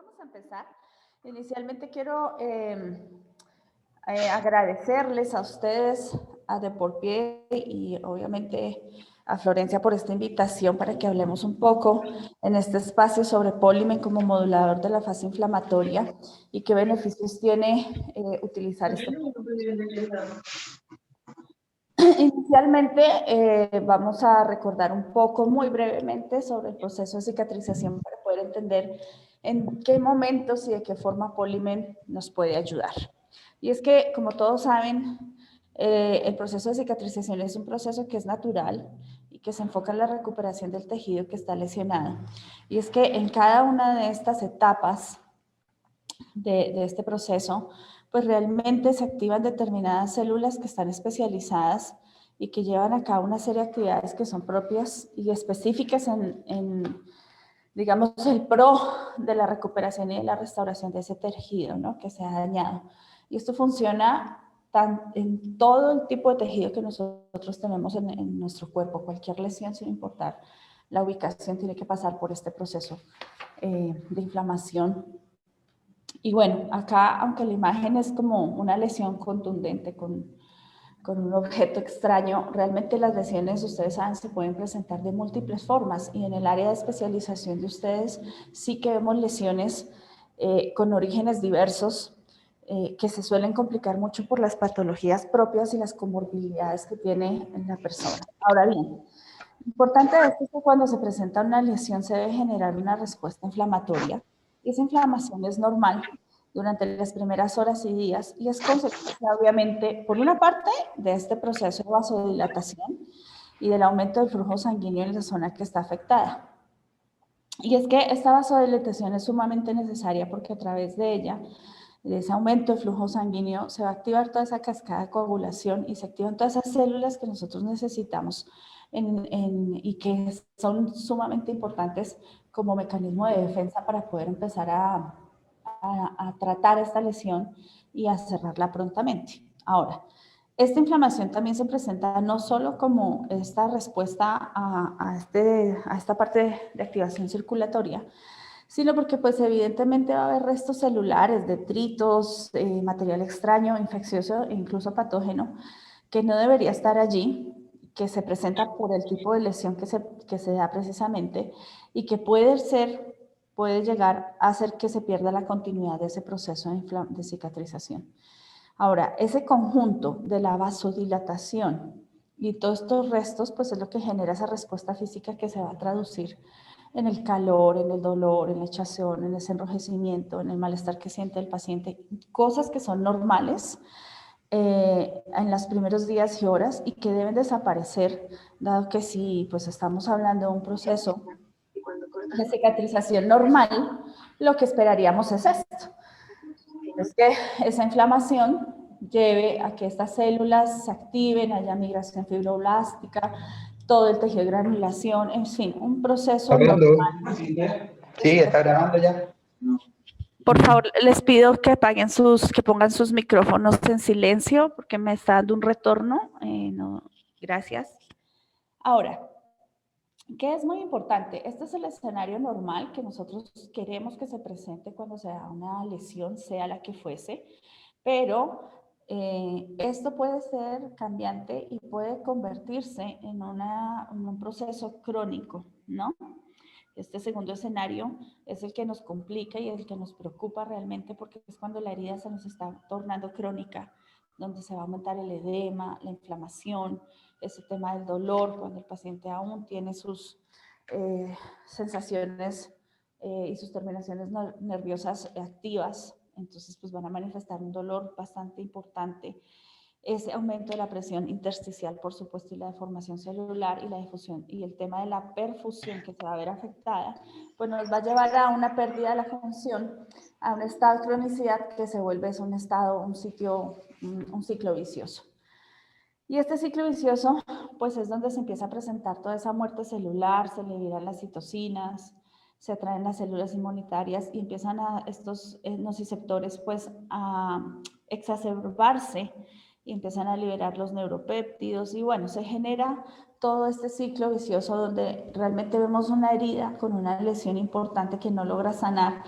vamos a empezar. Inicialmente quiero agradecerles a ustedes, a Deporpie y obviamente a Florencia por esta invitación para que hablemos un poco en este espacio sobre Polimen como modulador de la fase inflamatoria y qué beneficios tiene utilizar este producto. Inicialmente vamos a recordar un poco, muy brevemente, sobre el proceso de cicatrización para poder entender en qué momentos y de qué forma Polimen nos puede ayudar. Y es que, como todos saben, el proceso de cicatrización es un proceso que es natural y que se enfoca en la recuperación del tejido que está lesionado. Y es que en cada una de estas etapas de este proceso, pues realmente se activan determinadas células que están especializadas y que llevan a cabo una serie de actividades que son propias y específicas digamos, el pro de la recuperación y de la restauración de ese tejido, ¿no?, que se ha dañado. Y esto funciona en todo el tipo de tejido que nosotros tenemos en nuestro cuerpo. Cualquier lesión, sin importar la ubicación, tiene que pasar por este proceso de inflamación. Y bueno, acá, aunque la imagen es como una lesión contundente con un objeto extraño, realmente las lesiones, ustedes saben, se pueden presentar de múltiples formas, y en el área de especialización de ustedes sí que vemos lesiones con orígenes diversos que se suelen complicar mucho por las patologías propias y las comorbilidades que tiene la persona. Ahora bien, lo importante es que cuando se presenta una lesión se debe generar una respuesta inflamatoria, y esa inflamación es normal durante las primeras horas y días, y es consecuencia, obviamente, por una parte, de este proceso de vasodilatación y del aumento del flujo sanguíneo en la zona que está afectada. Y es que esta vasodilatación es sumamente necesaria porque a través de ella, de ese aumento de flujo sanguíneo, se va a activar toda esa cascada de coagulación y se activan todas esas células que nosotros necesitamos y que son sumamente importantes como mecanismo de defensa para poder empezar a tratar esta lesión y a cerrarla prontamente. Ahora, esta inflamación también se presenta no solo como esta respuesta a esta parte de activación circulatoria, sino porque pues evidentemente va a haber restos celulares, detritos, material extraño, infeccioso e incluso patógeno, que no debería estar allí, que se presenta por el tipo de lesión que se da precisamente y que puede llegar a hacer que se pierda la continuidad de ese proceso de cicatrización. Ahora, ese conjunto de la vasodilatación y todos estos restos, pues es lo que genera esa respuesta física que se va a traducir en el calor, en el dolor, en la hinchazón, en ese enrojecimiento, en el malestar que siente el paciente, cosas que son normales en los primeros días y horas y que deben desaparecer, dado que si pues estamos hablando de un proceso de cicatrización normal, lo que esperaríamos es esto. Es que esa inflamación lleve a que estas células se activen, haya migración fibroblástica, todo el tejido de granulación, en fin, un proceso normal. Sí, está grabando ya. Por favor, les pido que que pongan sus micrófonos en silencio porque me está dando un retorno. No, gracias. Ahora, ¿qué es muy importante? Este es el escenario normal que nosotros queremos que se presente cuando se da una lesión, sea la que fuese, pero esto puede ser cambiante y puede convertirse en un proceso crónico, ¿no? Este segundo escenario es el que nos complica y el que nos preocupa realmente porque es cuando la herida se nos está tornando crónica, donde se va a aumentar el edema, la inflamación, ese tema del dolor, cuando el paciente aún tiene sus sensaciones y sus terminaciones nerviosas activas, entonces pues van a manifestar un dolor bastante importante. Ese aumento de la presión intersticial, por supuesto, y la deformación celular y la difusión y el tema de la perfusión que se va a ver afectada, pues nos va a llevar a una pérdida de la función, a un estado de cronicidad que se vuelve un ciclo vicioso. Y este ciclo vicioso, pues es donde se empieza a presentar toda esa muerte celular, se liberan las citocinas, se atraen las células inmunitarias y empiezan estos nociceptores pues a exacerbarse y empiezan a liberar los neuropéptidos y bueno, se genera todo este ciclo vicioso donde realmente vemos una herida con una lesión importante que no logra sanar,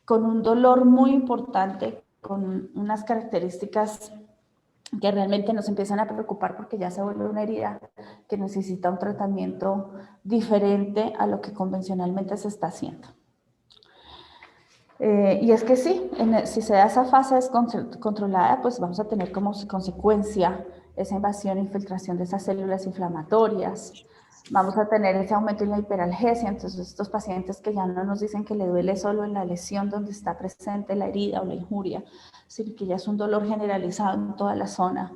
con un dolor muy importante, con unas características que realmente nos empiezan a preocupar porque ya se vuelve una herida que necesita un tratamiento diferente a lo que convencionalmente se está haciendo. Y es que sí, si se da esa fase descontrolada, pues vamos a tener como consecuencia esa invasión e infiltración de esas células inflamatorias. Vamos a tener ese aumento en la hiperalgesia. Entonces, estos pacientes que ya no nos dicen que le duele solo en la lesión donde está presente la herida o la injuria, sino que ya es un dolor generalizado en toda la zona.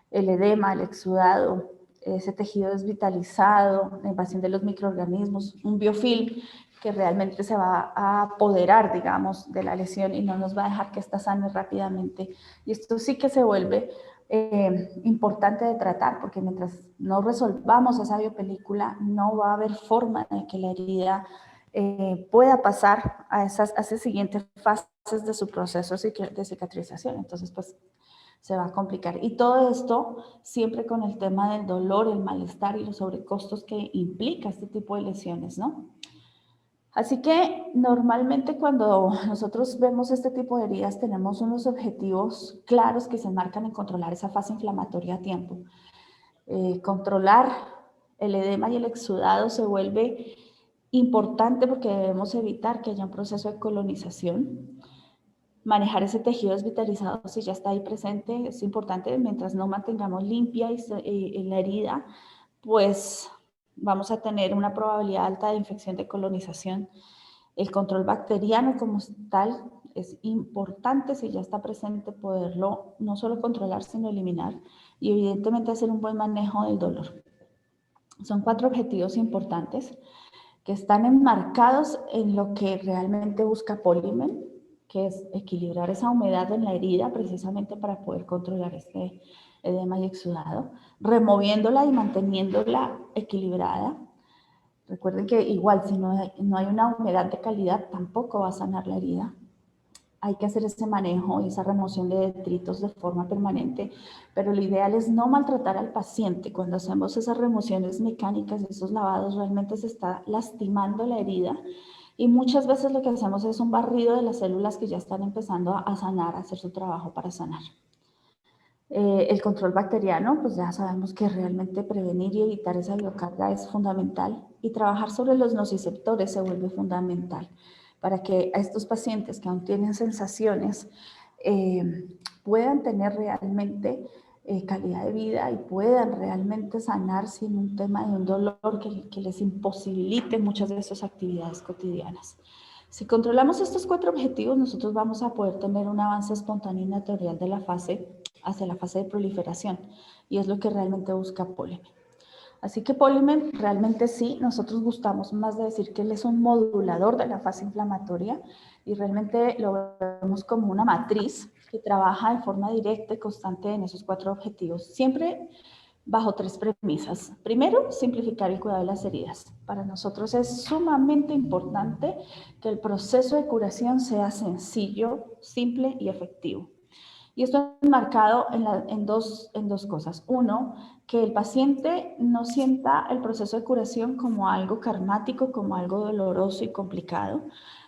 El edema, el exudado, ese tejido desvitalizado, la invasión de los microorganismos, un biofilm que realmente se va a apoderar, digamos, de la lesión y no nos va a dejar que esta sane rápidamente. Y esto sí que se vuelve importante de tratar, porque mientras no resolvamos esa biopelícula, no va a haber forma de que la herida pueda pasar a esas siguientes fases de su proceso de cicatrización. Entonces, pues, se va a complicar. Y todo esto siempre con el tema del dolor, el malestar y los sobrecostos que implica este tipo de lesiones, ¿no? Así que normalmente cuando nosotros vemos este tipo de heridas tenemos unos objetivos claros que se enmarcan en controlar esa fase inflamatoria a tiempo. Controlar el edema y el exudado se vuelve importante porque debemos evitar que haya un proceso de colonización. Manejar ese tejido desvitalizado si ya está ahí presente es importante. Mientras no mantengamos limpia la herida, pues vamos a tener una probabilidad alta de infección de colonización. El control bacteriano como tal es importante, si ya está presente, poderlo no solo controlar, sino eliminar, y evidentemente hacer un buen manejo del dolor. Son 4 objetivos importantes que están enmarcados en lo que realmente busca Polymen, que es equilibrar esa humedad en la herida precisamente para poder controlar este edema y exudado, removiéndola y manteniéndola equilibrada. Recuerden que igual si no hay una humedad de calidad tampoco va a sanar la herida. Hay que hacer ese manejo y esa remoción de detritos de forma permanente, pero lo ideal es no maltratar al paciente. Cuando hacemos esas remociones mecánicas, esos lavados, realmente se está lastimando la herida y muchas veces lo que hacemos es un barrido de las células que ya están empezando a sanar, a hacer su trabajo para sanar. El control bacteriano, pues ya sabemos que realmente prevenir y evitar esa biocarga es fundamental, y trabajar sobre los nociceptores se vuelve fundamental para que a estos pacientes que aún tienen sensaciones puedan tener realmente calidad de vida y puedan realmente sanar sin un tema de un dolor que les imposibilite muchas de esas actividades cotidianas. Si controlamos estos 4 objetivos, nosotros vamos a poder tener un avance espontáneo y natural de la fase hacia la fase de proliferación, y es lo que realmente busca Polymen. Así que Polymen realmente sí, nosotros gustamos más de decir que él es un modulador de la fase inflamatoria, y realmente lo vemos como una matriz que trabaja de forma directa y constante en esos 4 objetivos, siempre bajo 3 premisas. Primero, simplificar el cuidado de las heridas. Para nosotros es sumamente importante que el proceso de curación sea sencillo, simple y efectivo. Y esto es marcado en dos cosas. Uno, que el paciente no sienta el proceso de curación como algo karmático, como algo doloroso y complicado,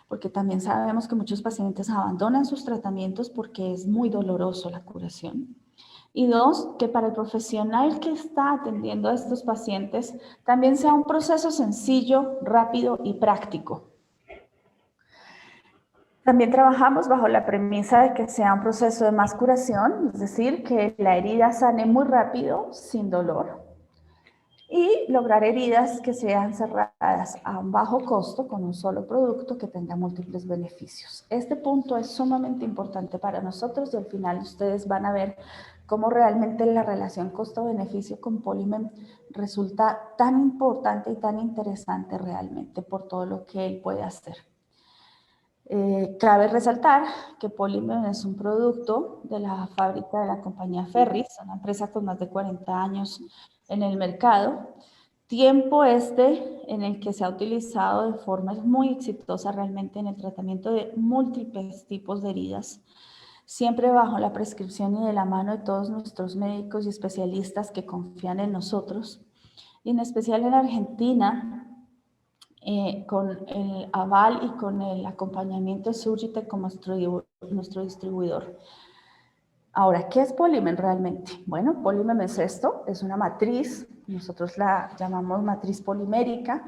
porque también sabemos que muchos pacientes abandonan sus tratamientos porque es muy doloroso la curación. Y 2, que para el profesional que está atendiendo a estos pacientes también sea un proceso sencillo, rápido y práctico. También trabajamos bajo la premisa de que sea un proceso de más curación, es decir, que la herida sane muy rápido, sin dolor, y lograr heridas que sean cerradas a un bajo costo con un solo producto que tenga múltiples beneficios. Este punto es sumamente importante para nosotros, y al final ustedes van a ver cómo realmente la relación costo-beneficio con Polymen resulta tan importante y tan interesante realmente por todo lo que él puede hacer. Cabe resaltar que Polymen es un producto de la fábrica de la compañía Ferris, una empresa con más de 40 años en el mercado. Tiempo en el que se ha utilizado de forma muy exitosa realmente en el tratamiento de múltiples tipos de heridas, siempre bajo la prescripción y de la mano de todos nuestros médicos y especialistas que confían en nosotros. Y en especial en Argentina, con el aval y con el acompañamiento de Surgitech como nuestro distribuidor. Ahora, ¿qué es Polymem realmente? Bueno, Polymem es esto, es una matriz, nosotros la llamamos matriz polimérica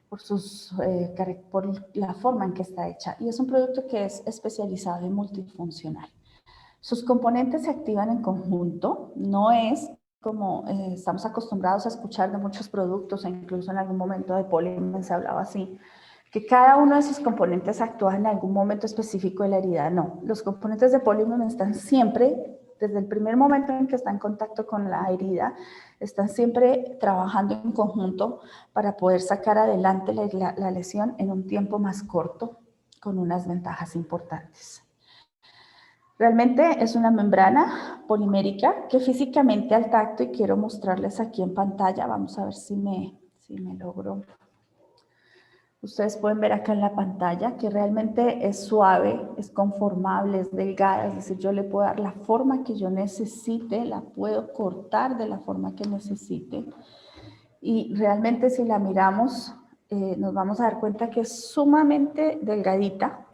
por la forma en que está hecha, y es un producto que es especializado y multifuncional. Sus componentes se activan en conjunto, no es como estamos acostumbrados a escuchar de muchos productos, e incluso en algún momento de Polymem se hablaba así, que cada uno de sus componentes actúa en algún momento específico de la herida. No, los componentes de Polymem están siempre, desde el primer momento en que está en contacto con la herida, están siempre trabajando en conjunto para poder sacar adelante la lesión en un tiempo más corto, con unas ventajas importantes. Realmente es una membrana polimérica que físicamente al tacto, y quiero mostrarles aquí en pantalla, vamos a ver si me logro. Ustedes pueden ver acá en la pantalla que realmente es suave, es conformable, es delgada, es decir, yo le puedo dar la forma que yo necesite, la puedo cortar de la forma que necesite. Y realmente si la miramos, nos vamos a dar cuenta que es sumamente delgadita.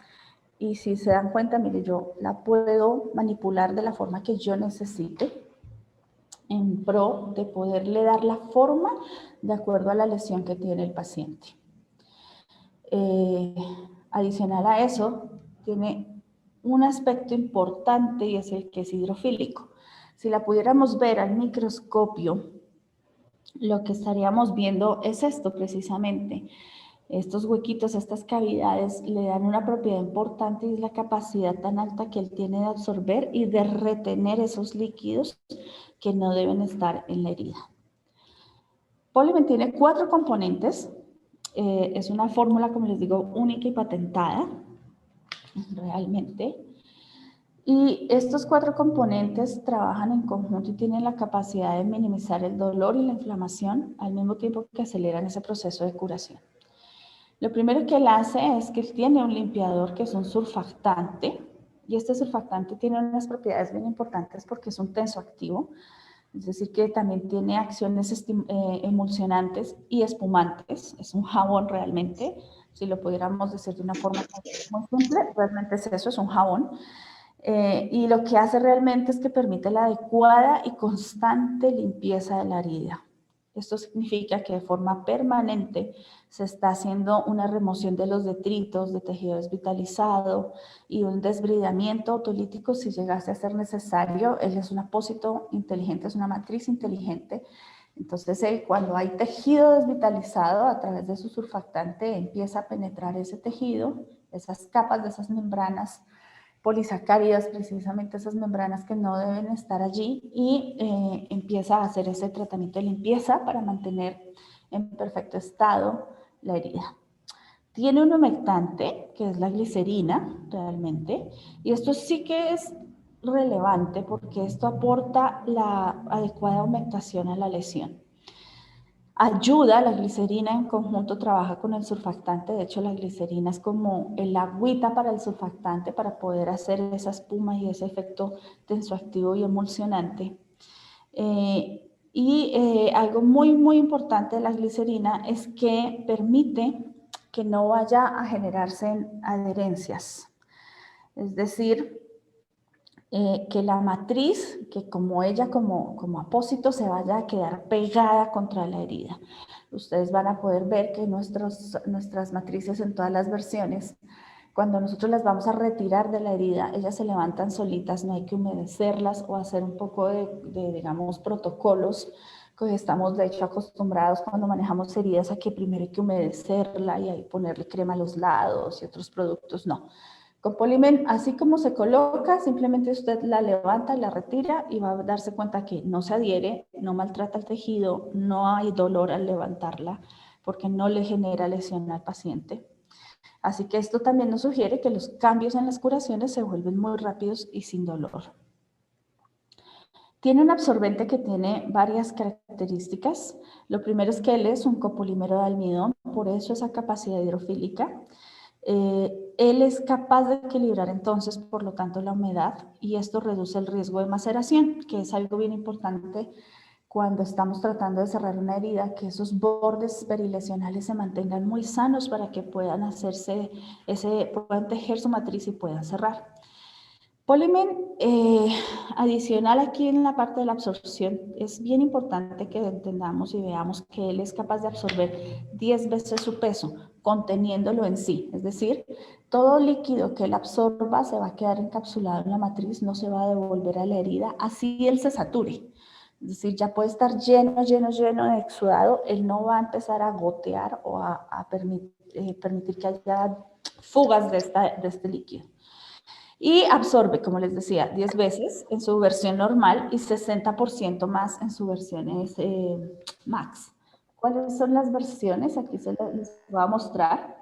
Y si se dan cuenta, mire, yo la puedo manipular de la forma que yo necesite en pro de poderle dar la forma de acuerdo a la lesión que tiene el paciente. Adicional a eso, tiene un aspecto importante y es el que es hidrofílico. Si la pudiéramos ver al microscopio, lo que estaríamos viendo es esto precisamente. Estos huequitos, estas cavidades le dan una propiedad importante y es la capacidad tan alta que él tiene de absorber y de retener esos líquidos que no deben estar en la herida. Polymem tiene 4 componentes. Es una fórmula, como les digo, única y patentada, realmente. Y estos 4 componentes trabajan en conjunto y tienen la capacidad de minimizar el dolor y la inflamación al mismo tiempo que aceleran ese proceso de curación. Lo primero que él hace es que él tiene un limpiador que es un surfactante, y este surfactante tiene unas propiedades bien importantes porque es un tensoactivo, es decir, que también tiene acciones emulsionantes y espumantes. Es un jabón realmente, si lo pudiéramos decir de una forma muy simple, realmente es eso, es un jabón. Y lo que hace realmente es que permite la adecuada y constante limpieza de la herida. Esto significa que de forma permanente se está haciendo una remoción de los detritos, de tejido desvitalizado y un desbridamiento autolítico si llegase a ser necesario. Él es un apósito inteligente, es una matriz inteligente. Entonces, él, cuando hay tejido desvitalizado, a través de su surfactante empieza a penetrar ese tejido, esas capas de esas membranas polisacáridas, precisamente esas membranas que no deben estar allí, y empieza a hacer ese tratamiento de limpieza para mantener en perfecto estado la herida. Tiene un humectante, que es la glicerina, realmente, y esto sí que es relevante porque esto aporta la adecuada humectación a la lesión. Ayuda, la glicerina en conjunto trabaja con el surfactante, de hecho la glicerina es como el agüita para el surfactante para poder hacer esa espuma y ese efecto tensoactivo y emulsionante. Algo muy importante de la glicerina es que permite que no vaya a generarse adherencias, es decir, que la matriz, que como ella como apósito se vaya a quedar pegada contra la herida. Ustedes van a poder ver que nuestras matrices en todas las versiones, cuando nosotros las vamos a retirar de la herida, ellas se levantan solitas, no hay que humedecerlas o hacer un poco de digamos, protocolos que estamos de hecho acostumbrados cuando manejamos heridas a que primero hay que humedecerla y ahí ponerle crema a los lados y otros productos, no. Con Polymem, así como se coloca, simplemente usted la levanta, la retira y va a darse cuenta que no se adhiere, no maltrata el tejido, no hay dolor al levantarla porque no le genera lesión al paciente. Así que esto también nos sugiere que los cambios en las curaciones se vuelven muy rápidos y sin dolor. Tiene un absorbente que tiene varias características. Lo primero es que él es un copolímero de almidón, por eso esa capacidad hidrofílica. Él es capaz de equilibrar entonces, por lo tanto, la humedad y esto reduce el riesgo de maceración, que es algo bien importante cuando estamos tratando de cerrar una herida, que esos bordes perilesionales se mantengan muy sanos para que puedan puedan tejer su matriz y puedan cerrar. Polimen, adicional aquí en la parte de la absorción, es bien importante que entendamos y veamos que él es capaz de absorber 10 veces su peso, conteniéndolo en sí. Es decir, todo líquido que él absorba se va a quedar encapsulado en la matriz, no se va a devolver a la herida, así él se sature. Es decir, ya puede estar lleno de exudado, él no va a empezar a gotear o a permitir que haya fugas de este líquido. Y absorbe, como les decía, 10 veces en su versión normal y 60% más en su versión max. ¿Cuáles son las versiones? Aquí les voy a mostrar.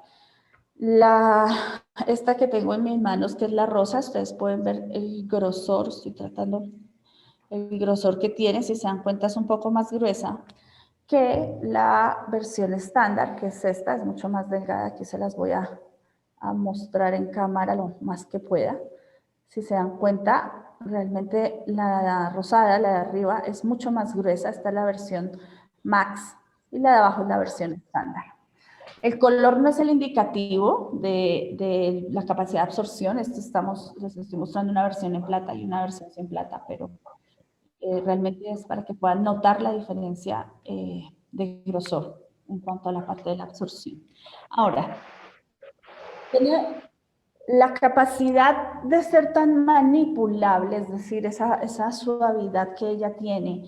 Esta que tengo en mis manos, que es la rosa, ustedes pueden ver el grosor, estoy tratando, el grosor que tiene, si se dan cuenta es un poco más gruesa que la versión estándar, que es esta, es mucho más delgada. Aquí se las voy a mostrar en cámara lo más que pueda. Si se dan cuenta, realmente la rosada, la de arriba, es mucho más gruesa. Esta es la versión max y la de abajo es la versión estándar. El color no es el indicativo de la capacidad de absorción. Les estoy mostrando una versión en plata y una versión sin plata, pero realmente es para que puedan notar la diferencia de grosor en cuanto a la parte de la absorción. Ahora, tiene la capacidad de ser tan manipulable, es decir, esa suavidad que ella tiene,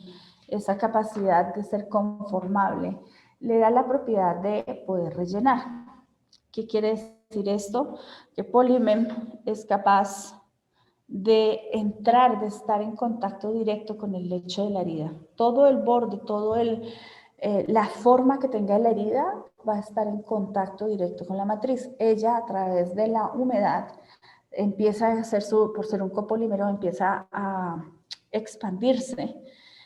esa capacidad de ser conformable, le da la propiedad de poder rellenar. ¿Qué quiere decir esto? Que Polymem es capaz de entrar, de estar en contacto directo con el lecho de la herida. Todo el borde, la forma que tenga la herida va a estar en contacto directo con la matriz. Ella, a través de la humedad, empieza a hacer por ser un copolímero, empieza a expandirse.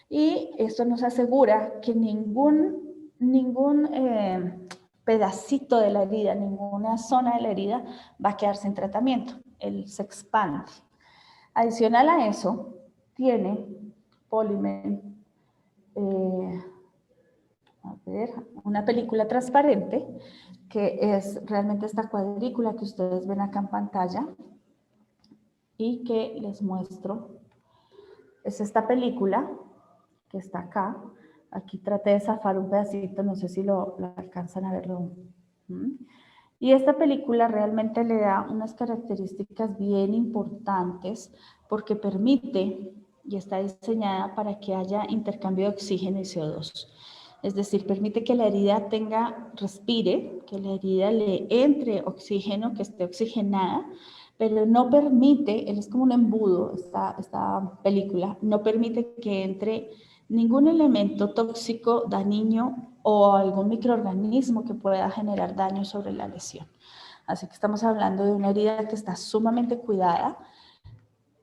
Y esto nos asegura que ningún pedacito de la herida, ninguna zona de la herida va a quedar sin tratamiento. Él se expande. Adicional a eso, tiene Polymem, una película transparente, que es realmente esta cuadrícula que ustedes ven acá en pantalla y que les muestro. Es esta película que está acá. Aquí traté de zafar un pedacito, no sé si lo alcanzan a verlo. Y esta película realmente le da unas características bien importantes porque permite y está diseñada para que haya intercambio de oxígeno y CO2. Es decir, permite que la herida respire, que la herida le entre oxígeno, que esté oxigenada, pero no permite, él es como un embudo, esta película, no permite que entre ningún elemento tóxico, dañino o algún microorganismo que pueda generar daño sobre la lesión. Así que estamos hablando de una herida que está sumamente cuidada,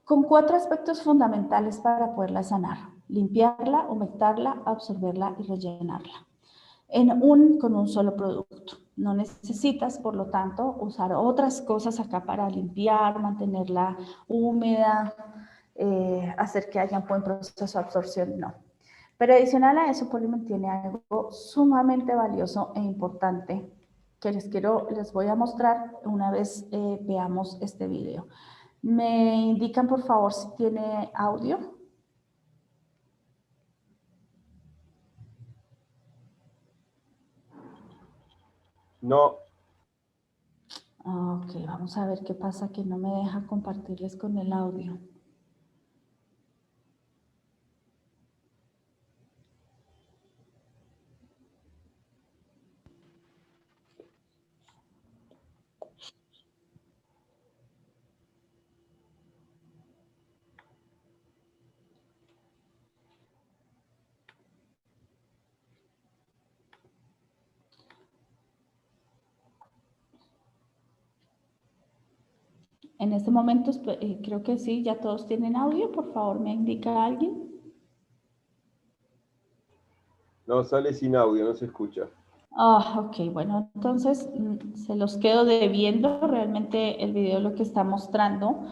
con 4 aspectos fundamentales para poderla sanar: limpiarla, humectarla, absorberla y rellenarla. Con un solo producto. No necesitas, por lo tanto, usar otras cosas acá para limpiar, mantenerla húmeda, hacer que haya un buen proceso de absorción, no. Pero adicional a eso, Polymem tiene algo sumamente valioso e importante que les voy a mostrar una vez veamos este video. ¿Me indican, por favor, si tiene audio? No. Ok, vamos a ver qué pasa, que no me deja compartirles con el audio. En este momento creo que sí, ya todos tienen audio. Por favor, ¿me indica alguien? No, sale sin audio, no se escucha. Ok, bueno, entonces se los quedo debiendo. Realmente el video lo que está mostrando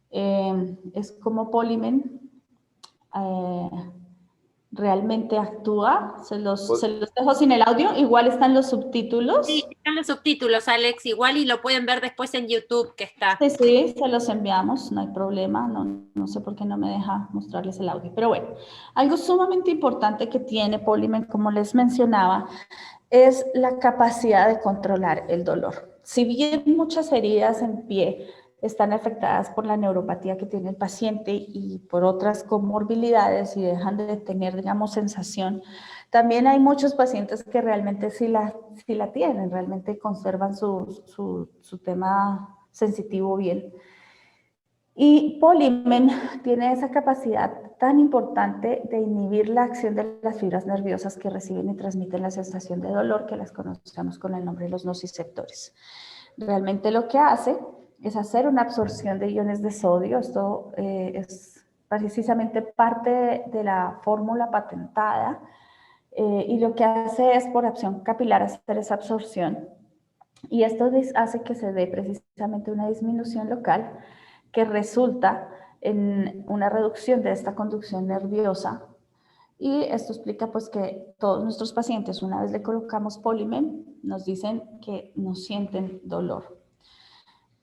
es como Polymem realmente actúa. Se los dejo sin el audio, igual están los subtítulos. Sí, están los subtítulos, Alex, igual, y lo pueden ver después en YouTube, que está. Sí, sí, se los enviamos, no hay problema, no sé por qué no me deja mostrarles el audio. Pero bueno, algo sumamente importante que tiene Polymen, como les mencionaba, es la capacidad de controlar el dolor. Si bien muchas heridas en pie están afectadas por la neuropatía que tiene el paciente y por otras comorbilidades y dejan de tener, digamos, sensación, también hay muchos pacientes que realmente sí la tienen, realmente conservan su tema sensitivo bien. Y Polymen tiene esa capacidad tan importante de inhibir la acción de las fibras nerviosas que reciben y transmiten la sensación de dolor, que las conocemos con el nombre de los nociceptores. Realmente lo que hace es hacer una absorción de iones de sodio. Esto es precisamente parte de la fórmula patentada, y lo que hace es por acción capilar hacer esa absorción, y esto hace que se dé precisamente una disminución local que resulta en una reducción de esta conducción nerviosa. Y esto explica pues que todos nuestros pacientes, una vez le colocamos Polymen, nos dicen que no sienten dolor.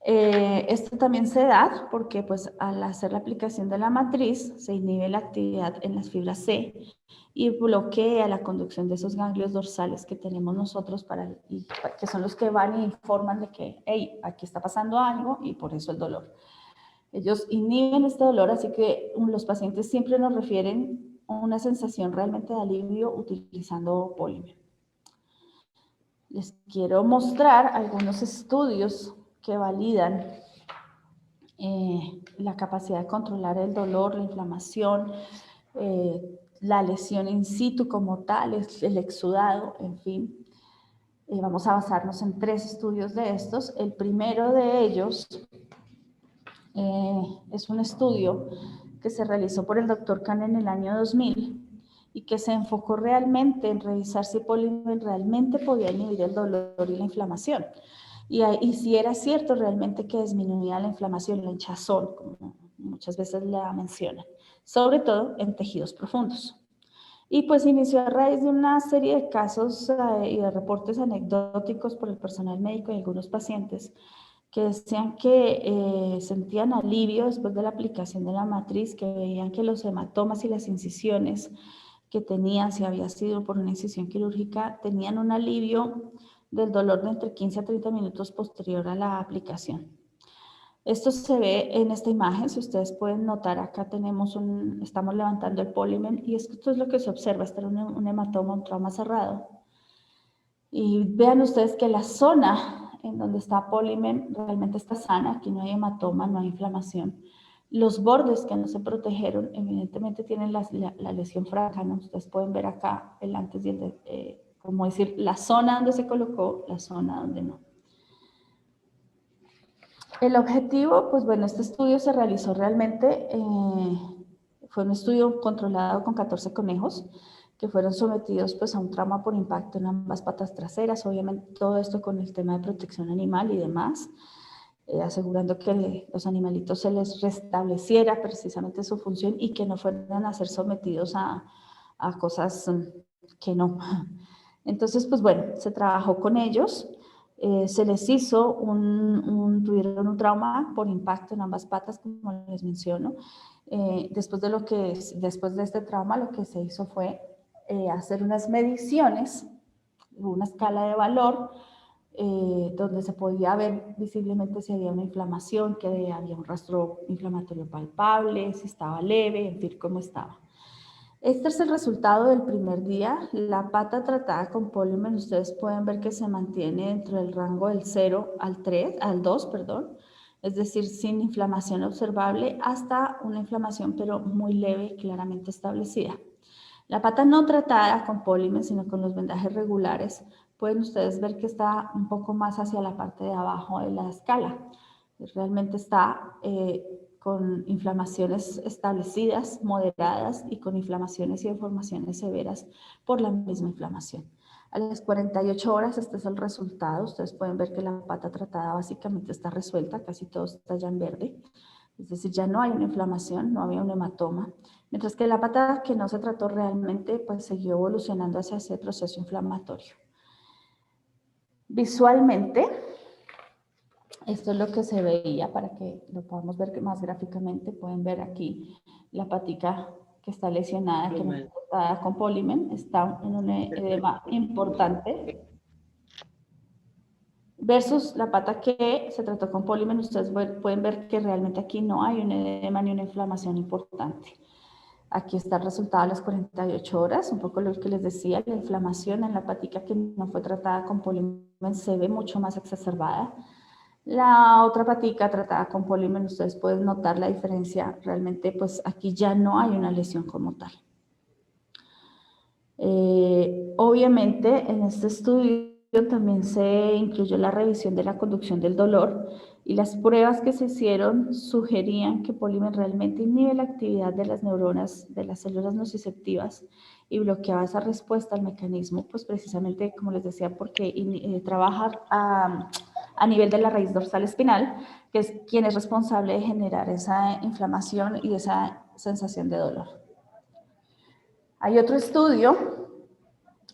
Esto también se da porque pues al hacer la aplicación de la matriz se inhibe la actividad en las fibras C y bloquea la conducción de esos ganglios dorsales que tenemos nosotros, que son los que van y informan de que, hey, aquí está pasando algo y por eso el dolor. Ellos inhiben este dolor, así que los pacientes siempre nos refieren una sensación realmente de alivio utilizando Polymen. Les quiero mostrar algunos estudios que validan la capacidad de controlar el dolor, la inflamación, la lesión in situ como tal, el exudado, en fin. Vamos a basarnos en 3 estudios de estos. El primero de ellos es un estudio que se realizó por el Dr. Kahn en el año 2000 y que se enfocó realmente en revisar si Polymen realmente podía inhibir el dolor y la inflamación. Y si era cierto realmente que disminuía la inflamación, la hinchazón, como muchas veces la mencionan, sobre todo en tejidos profundos. Y pues inició a raíz de una serie de casos y de reportes anecdóticos por el personal médico y algunos pacientes que decían que sentían alivio después de la aplicación de la matriz, que veían que los hematomas y las incisiones que tenían, si había sido por una incisión quirúrgica, tenían un alivio del dolor de entre 15 a 30 minutos posterior a la aplicación. Esto se ve en esta imagen, si ustedes pueden notar, acá estamos levantando el Polymen y esto es lo que se observa, este era un hematoma, un trauma cerrado. Y vean ustedes que la zona en donde está Polymen realmente está sana, aquí no hay hematoma, no hay inflamación. Los bordes que no se protegieron, evidentemente tienen la lesión franca, ¿no? Ustedes pueden ver acá el antes y el como decir, la zona donde se colocó, la zona donde no. El objetivo, pues bueno, este estudio se realizó realmente, fue un estudio controlado con 14 conejos que fueron sometidos pues a un trauma por impacto en ambas patas traseras, obviamente todo esto con el tema de protección animal y demás, asegurando que los animalitos se les restableciera precisamente su función y que no fueran a ser sometidos a cosas que no. Entonces, pues bueno, se trabajó con ellos, se les hizo tuvieron un trauma por impacto en ambas patas, como les menciono. Después de este trauma, lo que se hizo fue hacer unas mediciones, una escala de valor, donde se podía ver visiblemente si había una inflamación, que había un rastro inflamatorio palpable, si estaba leve, en fin, cómo estaba. Este es el resultado del primer día. La pata tratada con Polymen, ustedes pueden ver que se mantiene dentro del rango del 0 al 2, perdón, es decir, sin inflamación observable hasta una inflamación pero muy leve, claramente establecida. La pata no tratada con Polymen, sino con los vendajes regulares, pueden ustedes ver que está un poco más hacia la parte de abajo de la escala. Realmente está con inflamaciones establecidas, moderadas, y con inflamaciones y deformaciones severas por la misma inflamación. A las 48 horas este es el resultado. Ustedes pueden ver que la pata tratada básicamente está resuelta, casi todo está ya en verde. Es decir, ya no hay una inflamación, no había un hematoma, Mientras que la pata que no se trató realmente, pues siguió evolucionando hacia ese proceso inflamatorio. Visualmente, esto es lo que se veía, para que lo podamos ver más gráficamente. Pueden ver aquí la patica que está lesionada, que no está tratada con Polimen, está en un edema importante. Versus la pata que se trató con Polimen, ustedes pueden ver que realmente aquí no hay un edema ni una inflamación importante. Aquí está el resultado a las 48 horas, un poco lo que les decía, la inflamación en la patica que no fue tratada con Polimen se ve mucho más exacerbada. La otra patica tratada con Polimen, ustedes pueden notar la diferencia, realmente pues aquí ya no hay una lesión como tal. Obviamente en este estudio también se incluyó la revisión de la conducción del dolor y las pruebas que se hicieron sugerían que Polimen realmente inhibe la actividad de las neuronas, de las células nociceptivas y bloqueaba esa respuesta al mecanismo, pues precisamente, como les decía, porque trabaja a nivel de la raíz dorsal espinal, que es quien es responsable de generar esa inflamación y esa sensación de dolor. Hay otro estudio,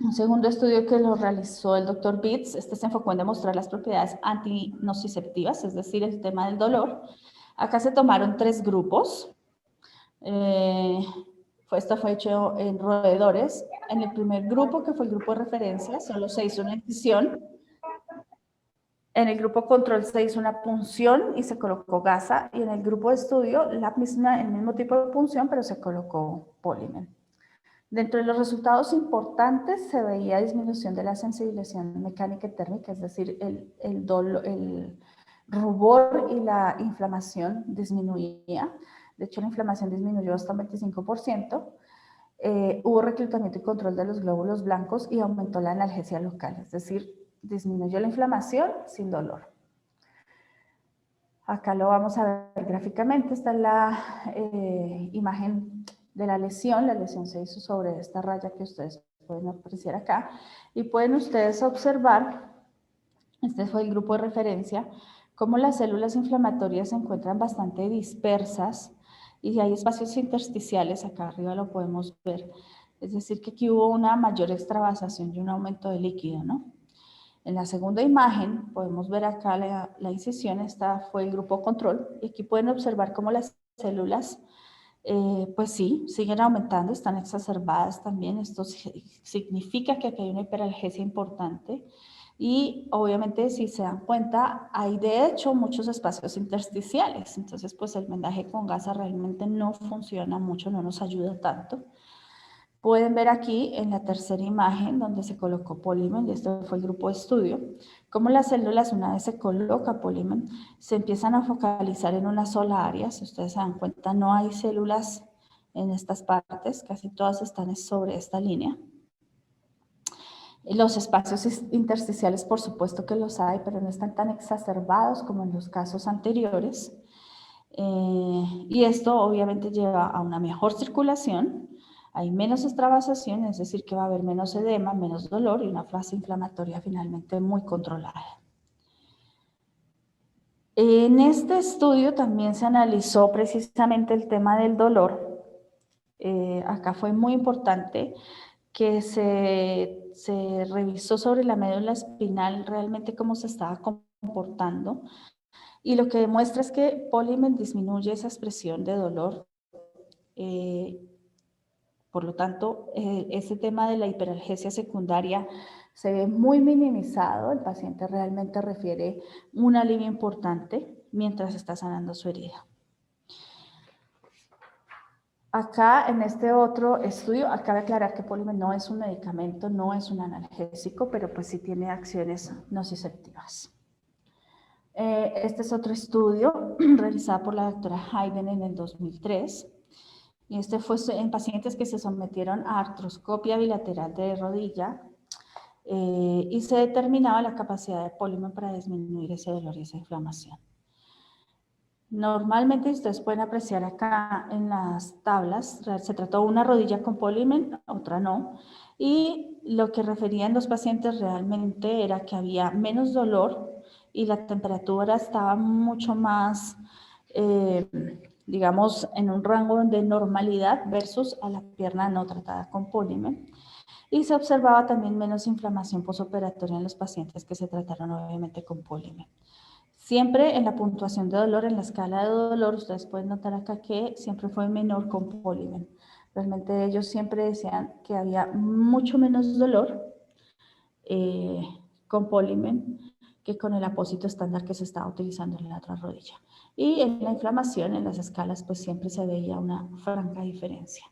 un segundo estudio que lo realizó el doctor Bitts. Este se enfocó en demostrar las propiedades antinociceptivas, es decir, el tema del dolor. Acá se tomaron 3 grupos. Esto fue hecho en roedores. En el primer grupo, que fue el grupo de referencia, solo se hizo una incisión. En el grupo control se hizo una punción y se colocó gasa. Y en el grupo de estudio, el mismo tipo de punción, pero se colocó Polimen. Dentro de los resultados importantes se veía disminución de la sensibilización mecánica y térmica, es decir, el rubor y la inflamación disminuía. De hecho, la inflamación disminuyó hasta un 25%. Hubo reclutamiento y control de los glóbulos blancos y aumentó la analgesia local, es decir, disminuyó la inflamación sin dolor. Acá lo vamos a ver gráficamente. Esta es la imagen de la lesión se hizo sobre esta raya que ustedes pueden apreciar acá, y pueden ustedes observar, este fue el grupo de referencia, cómo las células inflamatorias se encuentran bastante dispersas y hay espacios intersticiales, acá arriba lo podemos ver, es decir que aquí hubo una mayor extravasación y un aumento de líquido, ¿no? En la segunda imagen podemos ver acá la incisión, esta fue el grupo control, y aquí pueden observar cómo las células pues sí, siguen aumentando, están exacerbadas también. Esto significa que aquí hay una hiperalgesia importante y obviamente, si se dan cuenta, hay de hecho muchos espacios intersticiales. Entonces, pues el vendaje con gasa realmente no funciona mucho, no nos ayuda tanto. Pueden ver aquí en la tercera imagen donde se colocó Polimen, y este fue el grupo de estudio, cómo las células, una vez se coloca Polimen, se empiezan a focalizar en una sola área. Si ustedes se dan cuenta, no hay células en estas partes, casi todas están sobre esta línea. Los espacios intersticiales, por supuesto que los hay, pero no están tan exacerbados como en los casos anteriores. Y esto obviamente lleva a una mejor circulación. Hay menos extravasación, es decir, que va a haber menos edema, menos dolor y una fase inflamatoria finalmente muy controlada. En este estudio también se analizó precisamente el tema del dolor. Acá fue muy importante que se revisó sobre la médula espinal realmente cómo se estaba comportando. Y lo que demuestra es que Polimen disminuye esa expresión de dolor. Por lo tanto, ese tema de la hiperalgesia secundaria se ve muy minimizado. El paciente realmente refiere un alivio importante mientras está sanando su herida. Acá, en este otro estudio, cabe aclarar que Polimen no es un medicamento, no es un analgésico, pero pues sí tiene acciones nociceptivas. Este es otro estudio realizado por la doctora Hayden en el 2003. Y este fue en pacientes que se sometieron a artroscopia bilateral de rodilla y se determinaba la capacidad de Polimen para disminuir ese dolor y esa inflamación. Normalmente ustedes pueden apreciar acá en las tablas, se trató una rodilla con Polimen, otra no, y lo que referían los pacientes realmente era que había menos dolor y la temperatura estaba mucho más digamos, en un rango de normalidad versus a la pierna no tratada con Polymem. Y se observaba también menos inflamación posoperatoria en los pacientes que se trataron obviamente con Polymem. Siempre en la puntuación de dolor, en la escala de dolor, ustedes pueden notar acá que siempre fue menor con Polymem. Realmente ellos siempre decían que había mucho menos dolor con Polymem que con el apósito estándar que se estaba utilizando en la otra rodilla. Y en la inflamación, en las escalas, pues siempre se veía una franca diferencia.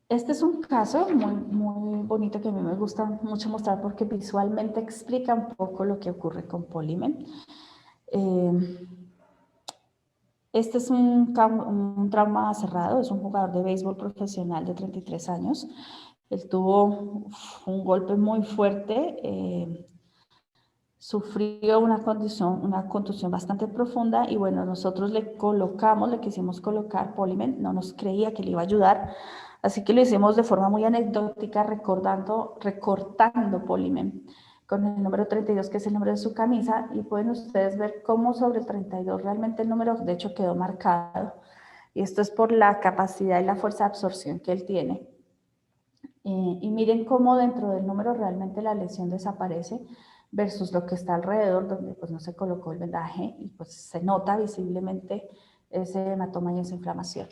Este es un caso muy bonito que a mí me gusta mucho mostrar porque visualmente explica un poco lo que ocurre con Polymem. Este es un trauma cerrado, es un jugador de béisbol profesional de 33 años. Él tuvo un golpe muy fuerte, sufrió una contusión bastante profunda y bueno, nosotros le quisimos colocar Polymem, no nos creía que le iba a ayudar, así que lo hicimos de forma muy anecdótica recortando Polymem con el número 32, que es el número de su camisa, y pueden ustedes ver cómo sobre el 32 realmente el número de hecho quedó marcado, y esto es por la capacidad y la fuerza de absorción que él tiene. Y miren cómo dentro del número realmente la lesión desaparece versus lo que está alrededor, donde pues no se colocó el vendaje y pues se nota visiblemente ese hematoma y esa inflamación.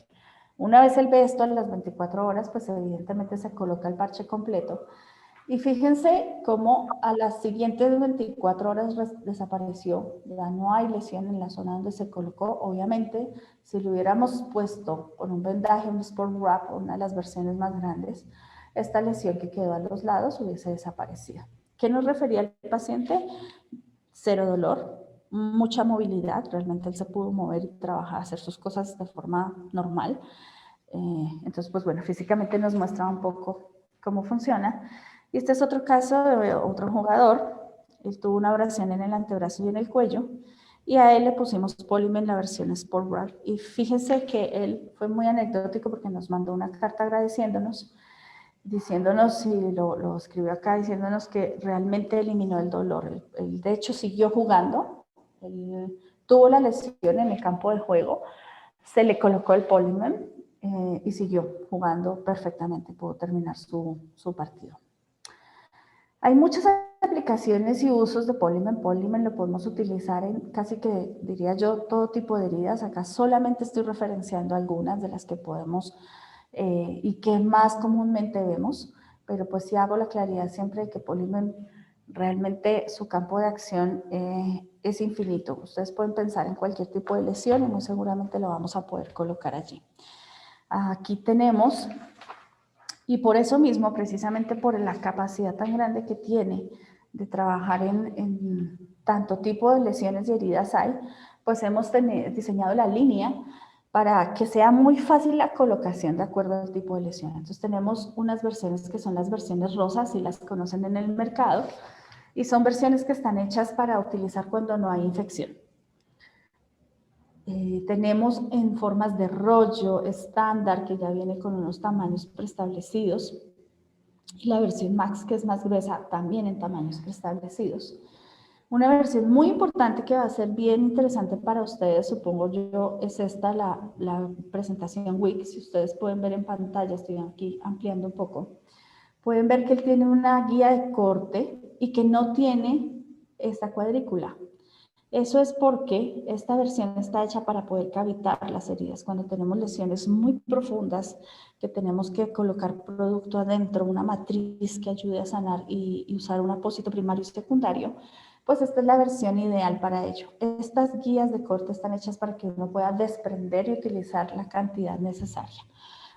Una vez él ve esto a las 24 horas, pues evidentemente se coloca el parche completo. Y fíjense cómo a las siguientes 24 horas desapareció, ya no hay lesión en la zona donde se colocó. Obviamente, si lo hubiéramos puesto con un vendaje, un sport wrap, una de las versiones más grandes, esta lesión que quedó a los lados hubiese desaparecido. ¿Qué nos refería el paciente? Cero dolor, mucha movilidad, realmente él se pudo mover y trabajar, hacer sus cosas de forma normal. Entonces, pues bueno, físicamente nos muestra un poco cómo funciona. Y este es otro caso de otro jugador. Él tuvo una abrasión en el antebrazo y en el cuello, y a él le pusimos Polymem en la versión Sport Wrap. Y fíjense que él fue muy anecdótico porque nos mandó una carta agradeciéndonos, diciéndonos, y lo escribió acá, diciéndonos que realmente eliminó el dolor. Él de hecho siguió jugando, él tuvo la lesión en el campo de juego, se le colocó el Polymem y siguió jugando perfectamente, pudo terminar su partido. Hay muchas aplicaciones y usos de Polymem. Polymem lo podemos utilizar en casi que, diría yo, todo tipo de heridas. Acá solamente estoy referenciando algunas de las que podemos y que más comúnmente vemos, pero pues sí hago la claridad siempre de que Polymem realmente su campo de acción es infinito. Ustedes pueden pensar en cualquier tipo de lesión y muy seguramente lo vamos a poder colocar allí. Aquí tenemos, y por eso mismo, precisamente por la capacidad tan grande que tiene de trabajar en tanto tipo de lesiones y heridas hay, pues hemos diseñado la línea para que sea muy fácil la colocación de acuerdo al tipo de lesión. Entonces tenemos unas versiones que son las versiones rosas, si las conocen en el mercado, y son versiones que están hechas para utilizar cuando no hay infección. Tenemos en formas de rollo estándar, que ya viene con unos tamaños preestablecidos, y la versión Max, que es más gruesa, también en tamaños preestablecidos. Una versión muy importante que va a ser bien interesante para ustedes, supongo yo, es esta, la presentación Wix. Si ustedes pueden ver en pantalla, estoy aquí ampliando un poco, pueden ver que él tiene una guía de corte y que no tiene esta cuadrícula. Eso es porque esta versión está hecha para poder cavitar las heridas. Cuando tenemos lesiones muy profundas, que tenemos que colocar producto adentro, una matriz que ayude a sanar y usar un apósito primario y secundario, pues esta es la versión ideal para ello. Estas guías de corte están hechas para que uno pueda desprender y utilizar la cantidad necesaria.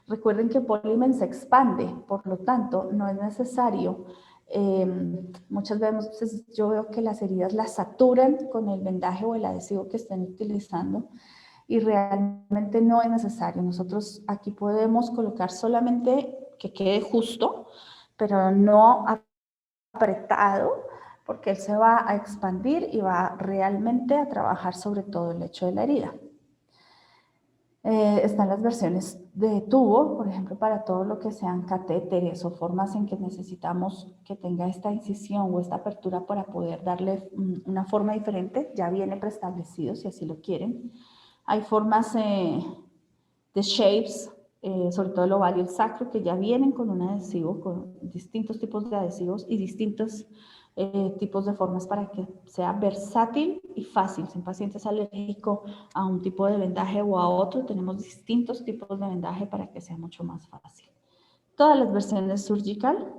Recuerden que Polymem se expande, por lo tanto, no es necesario. Muchas veces yo veo que las heridas las saturan con el vendaje o el adhesivo que estén utilizando y realmente no es necesario. Nosotros aquí podemos colocar solamente que quede justo, pero no apretado, porque él se va a expandir y va realmente a trabajar sobre todo el lecho de la herida. Están las versiones de tubo, por ejemplo, para todo lo que sean catéteres o formas en que necesitamos que tenga esta incisión o esta apertura para poder darle una forma diferente. Ya viene preestablecido si así lo quieren. Hay formas de shapes, sobre todo el oval y el sacro, que ya vienen con un adhesivo, con distintos tipos de adhesivos y distintos tipos de formas para que sea versátil y fácil. Si un paciente es alérgico a un tipo de vendaje o a otro, tenemos distintos tipos de vendaje para que sea mucho más fácil. Todas las versiones surgical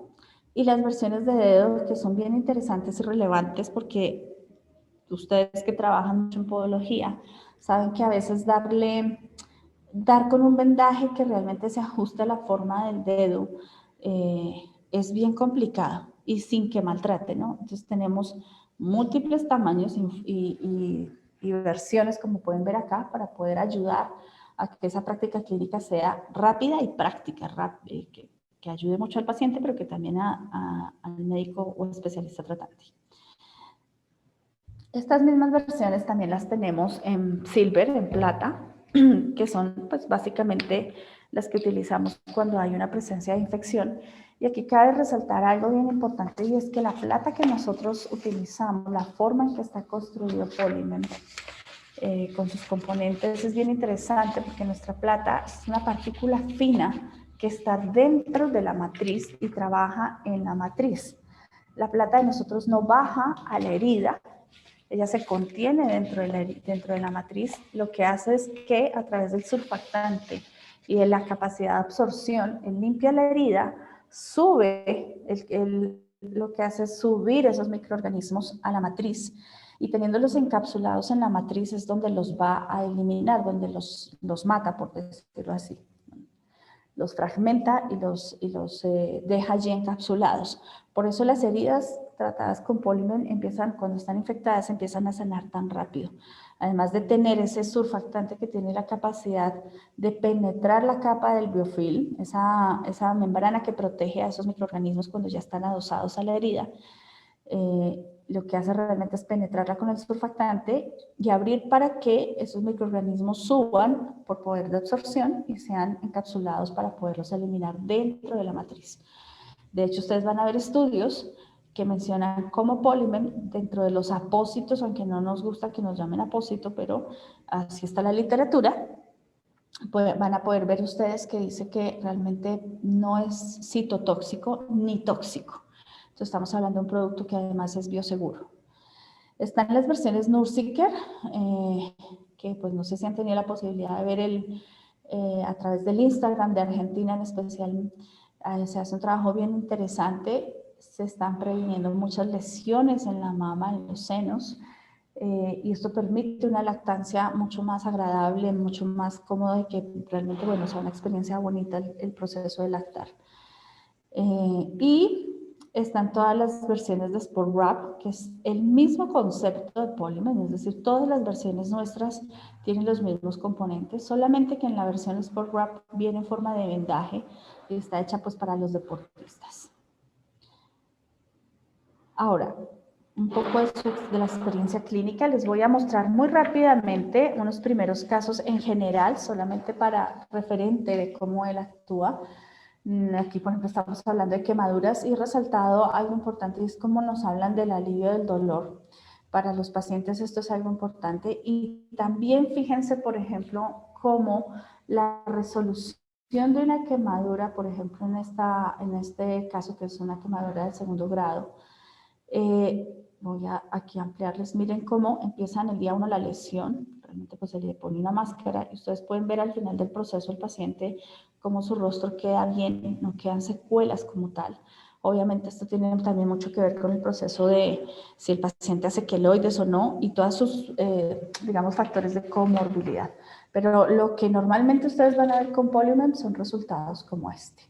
y las versiones de dedo, que son bien interesantes y relevantes porque ustedes que trabajan mucho en podología saben que a veces dar con un vendaje que realmente se ajuste a la forma del dedo es bien complicado y sin que maltrate, ¿no? Entonces tenemos múltiples tamaños y versiones, como pueden ver acá, para poder ayudar a que esa práctica clínica sea rápida y práctica, que ayude mucho al paciente, pero que también al médico o especialista tratante. Estas mismas versiones también las tenemos en silver, en plata, que son pues básicamente las que utilizamos cuando hay una presencia de infección. Y aquí cabe resaltar algo bien importante, y es que la plata que nosotros utilizamos, la forma en que está construido Polymen con sus componentes, es bien interesante porque nuestra plata es una partícula fina que está dentro de la matriz y trabaja en la matriz. La plata de nosotros no baja a la herida, ella se contiene dentro de la matriz. Lo que hace es que a través del surfactante y de la capacidad de absorción, él limpia la herida, sube, lo que hace es subir esos microorganismos a la matriz, y teniéndolos encapsulados en la matriz es donde los va a eliminar, donde los mata, por decirlo así. Los fragmenta y los deja allí encapsulados. Por eso las heridas tratadas con Polymen cuando están infectadas, empiezan a sanar tan rápido. Además de tener ese surfactante que tiene la capacidad de penetrar la capa del biofilm, esa membrana que protege a esos microorganismos cuando ya están adosados a la herida, lo que hace realmente es penetrarla con el surfactante y abrir para que esos microorganismos suban por poder de absorción y sean encapsulados para poderlos eliminar dentro de la matriz. De hecho, ustedes van a ver estudios que mencionan como Polymen dentro de los apósitos, aunque no nos gusta que nos llamen apósito, pero así está la literatura, van a poder ver ustedes que dice que realmente no es citotóxico ni tóxico. Entonces estamos hablando de un producto que además es bioseguro. Están las versiones Nursiker, que pues no sé si han tenido la posibilidad de ver a través del Instagram de Argentina en especial. Se hace un trabajo bien interesante, se están previniendo muchas lesiones en la mama, en los senos, y esto permite una lactancia mucho más agradable, mucho más cómoda, y que realmente, bueno, sea una experiencia bonita el proceso de lactar. Y están todas las versiones de Sport Wrap, que es el mismo concepto de Polymen, es decir, todas las versiones nuestras tienen los mismos componentes, solamente que en la versión Sport Wrap viene en forma de vendaje y está hecha pues para los deportistas. Ahora, un poco de la experiencia clínica, les voy a mostrar muy rápidamente unos primeros casos en general, solamente para referente de cómo él actúa. Aquí, por ejemplo, estamos hablando de quemaduras y resaltado algo importante, es cómo nos hablan del alivio del dolor. Para los pacientes esto es algo importante, y también fíjense, por ejemplo, cómo la resolución de una quemadura, por ejemplo, en este caso que es una quemadura del 2º grado, voy a aquí ampliarles, miren cómo empieza en el día 1 la lesión, realmente pues se le pone una máscara y ustedes pueden ver al final del proceso el paciente cómo su rostro queda bien, no quedan secuelas como tal. Obviamente esto tiene también mucho que ver con el proceso de si el paciente hace queloides o no y todos sus, digamos, factores de comorbilidad. Pero lo que normalmente ustedes van a ver con Polymen son resultados como este.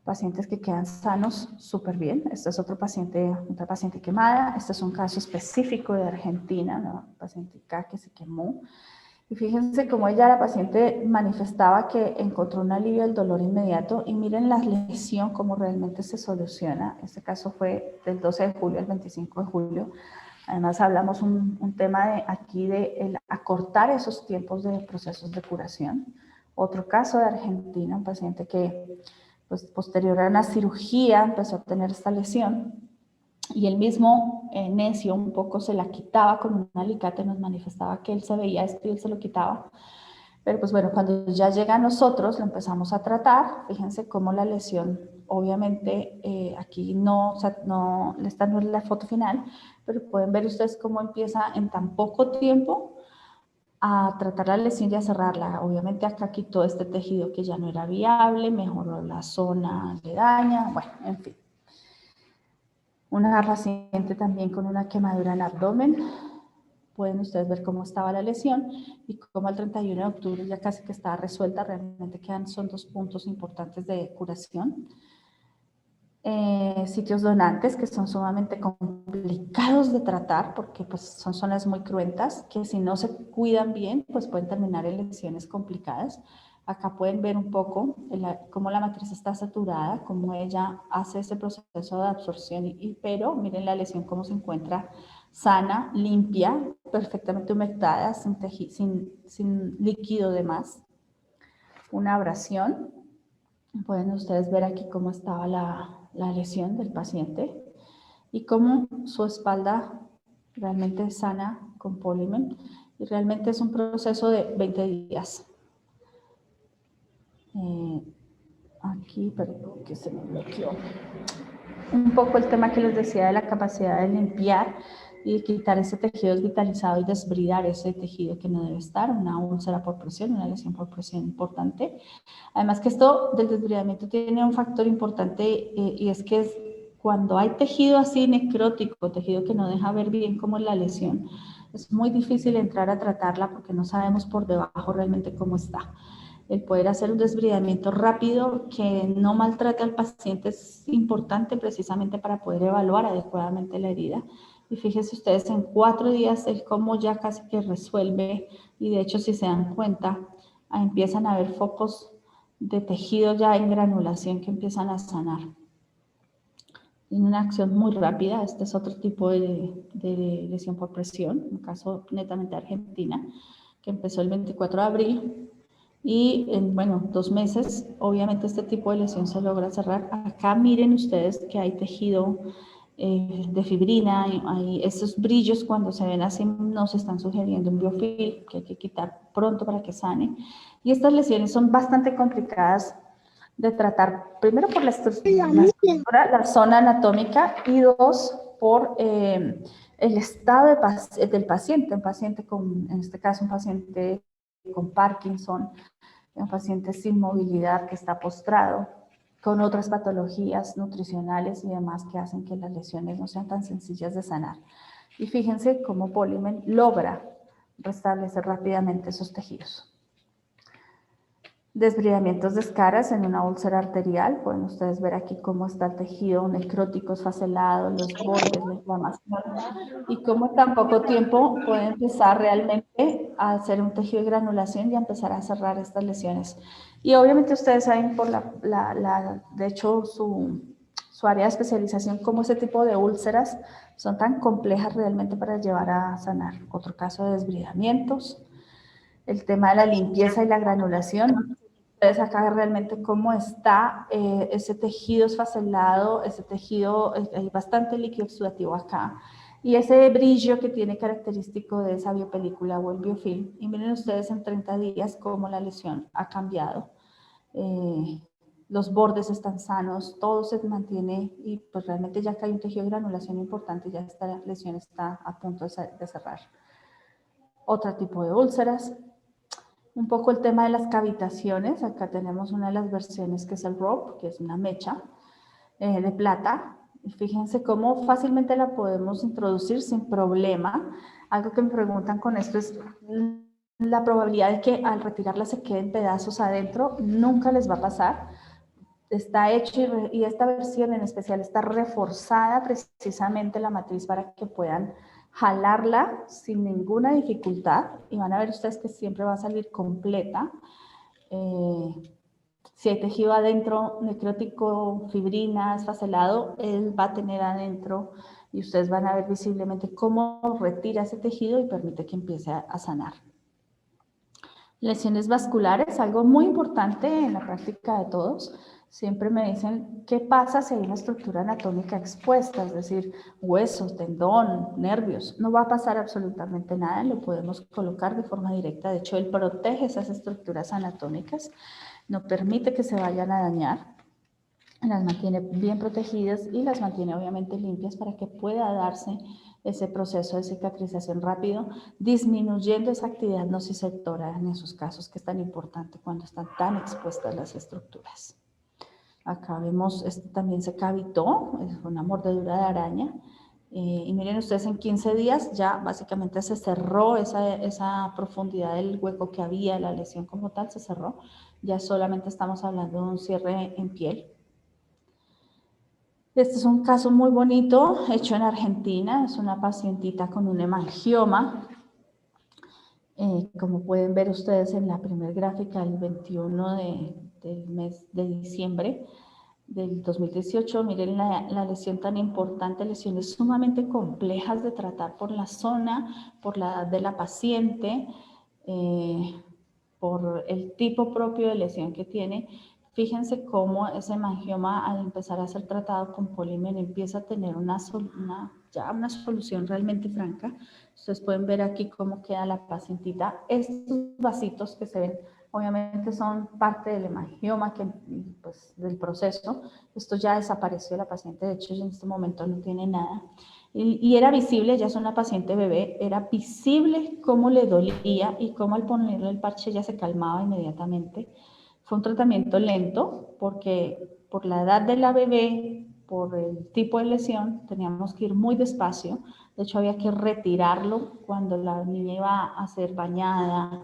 Pacientes que quedan sanos súper bien. Este es otra paciente quemada. Este es un caso específico de Argentina, ¿no? Paciente K que se quemó. Y fíjense cómo la paciente manifestaba que encontró un alivio del dolor inmediato, y miren la lesión, cómo realmente se soluciona. Este caso fue del 12 de julio al 25 de julio. Además hablamos un tema aquí de acortar esos tiempos de procesos de curación. Otro caso de Argentina, un paciente que pues, posterior a una cirugía empezó a tener esta lesión, y él mismo, necio, un poco se la quitaba con un alicate, nos manifestaba que él se veía esto y él se lo quitaba. Pero pues bueno, cuando ya llega a nosotros, lo empezamos a tratar. Fíjense cómo la lesión, obviamente, aquí no, o sea, no, esta no es la foto final, pero pueden ver ustedes cómo empieza en tan poco tiempo a tratar la lesión y a cerrarla. Obviamente acá quitó este tejido que ya no era viable, mejoró la zona aledaña, bueno, en fin. Una paciente también con una quemadura en abdomen. Pueden ustedes ver cómo estaba la lesión y cómo al 31 de octubre ya casi que está resuelta. Realmente son 2 puntos importantes de curación. Sitios donantes que son sumamente complicados de tratar porque pues, son zonas muy cruentas que si no se cuidan bien pues pueden terminar en lesiones complicadas. Acá pueden ver un poco cómo la matriz está saturada, cómo ella hace ese proceso de absorción, pero miren la lesión cómo se encuentra sana, limpia, perfectamente humectada, sin líquido de más. Una abrasión. Pueden ustedes ver aquí cómo estaba la lesión del paciente y cómo su espalda realmente es sana con Polymen y realmente es un proceso de 20 días. Aquí, perdón, que se me bloqueó. Un poco el tema que les decía de la capacidad de limpiar y de quitar ese tejido desvitalizado y desbridar ese tejido que no debe estar, una úlcera por presión, una lesión por presión importante. Además que esto del desbridamiento tiene un factor importante y es que cuando hay tejido así necrótico, tejido que no deja ver bien cómo es la lesión, es muy difícil entrar a tratarla porque no sabemos por debajo realmente cómo está. El poder hacer un desbridamiento rápido que no maltrate al paciente es importante precisamente para poder evaluar adecuadamente la herida. Y fíjense ustedes, en 4 días el cómo ya casi que resuelve y de hecho si se dan cuenta, empiezan a haber focos de tejido ya en granulación que empiezan a sanar. En una acción muy rápida, este es otro tipo de lesión por presión, un caso netamente Argentina, que empezó el 24 de abril. Y en, bueno, 2 meses, obviamente este tipo de lesión se logra cerrar. Acá miren ustedes que hay tejido de fibrina, hay esos brillos cuando se ven así nos están sugiriendo un biofilm que hay que quitar pronto para que sane. Y estas lesiones son bastante complicadas de tratar, primero por la estructura, la zona anatómica y 2, por el estado del paciente, un paciente con, en este caso un paciente con Parkinson, un paciente sin movilidad que está postrado, con otras patologías nutricionales y demás que hacen que las lesiones no sean tan sencillas de sanar. Y fíjense cómo Polymen logra restablecer rápidamente esos tejidos. Desbridamientos de escaras en una úlcera arterial. Pueden ustedes ver aquí cómo está el tejido necrótico, esfacelado, los bordes, la inflamación y cómo en tan poco tiempo puede empezar realmente a hacer un tejido de granulación y a empezar a cerrar estas lesiones. Y obviamente ustedes saben por de hecho su área de especialización, cómo ese tipo de úlceras son tan complejas realmente para llevar a sanar. Otro caso de desbridamientos. El tema de la limpieza y la granulación. Ustedes acá realmente cómo está ese tejido esfacelado, ese tejido, hay bastante líquido exudativo acá. Y ese brillo que tiene característico de esa biopelícula o el biofilm. Y miren ustedes en 30 días cómo la lesión ha cambiado. Los bordes están sanos, todo se mantiene y pues realmente ya que hay un tejido de granulación importante, ya esta lesión está a punto de cerrar. Otro tipo de úlceras. Un poco el tema de las cavitaciones. Acá tenemos una de las versiones que es el rope, que es una mecha de plata. Y fíjense cómo fácilmente la podemos introducir sin problema. Algo que me preguntan con esto es la probabilidad de que al retirarla se queden pedazos adentro. Nunca les va a pasar. Está hecho y esta versión en especial está reforzada precisamente la matriz para que puedan jalarla sin ninguna dificultad y van a ver ustedes que siempre va a salir completa. Si hay tejido adentro, necrótico, fibrina, esfacelado, él va a tener adentro y ustedes van a ver visiblemente cómo retira ese tejido y permite que empiece a sanar. Lesiones vasculares, algo muy importante en la práctica de todos, siempre me dicen, ¿qué pasa si hay una estructura anatómica expuesta? Es decir, huesos, tendón, nervios. No va a pasar absolutamente nada, lo podemos colocar de forma directa. De hecho, él protege esas estructuras anatómicas, no permite que se vayan a dañar, las mantiene bien protegidas y las mantiene obviamente limpias para que pueda darse ese proceso de cicatrización rápido, disminuyendo esa actividad nociceptora en esos casos que es tan importante cuando están tan expuestas las estructuras. Acá vemos, este también se cavitó, es una mordedura de araña. Y miren ustedes, en 15 días ya básicamente se cerró esa profundidad del hueco que había, la lesión como tal se cerró. Ya solamente estamos hablando de un cierre en piel. Este es un caso muy bonito, hecho en Argentina. Es una pacientita con un hemangioma. Como pueden ver ustedes en la primera gráfica, el 21 del mes de diciembre del 2018, miren la lesión tan importante, lesiones sumamente complejas de tratar por la zona, por la edad de la paciente, por el tipo propio de lesión que tiene. Fíjense cómo ese hemangioma, al empezar a ser tratado con Polimen, empieza a tener ya una solución realmente franca. Ustedes pueden ver aquí cómo queda la pacientita. Estos vasitos que se ven, obviamente son parte del hemangioma, pues, del proceso. Esto ya desapareció la paciente, de hecho en este momento no tiene nada. Y era visible, ya es una paciente bebé, era visible cómo le dolía y cómo al ponerle el parche ya se calmaba inmediatamente. Fue un tratamiento lento porque por la edad de la bebé, por el tipo de lesión, teníamos que ir muy despacio. De hecho, había que retirarlo cuando la niña iba a ser bañada,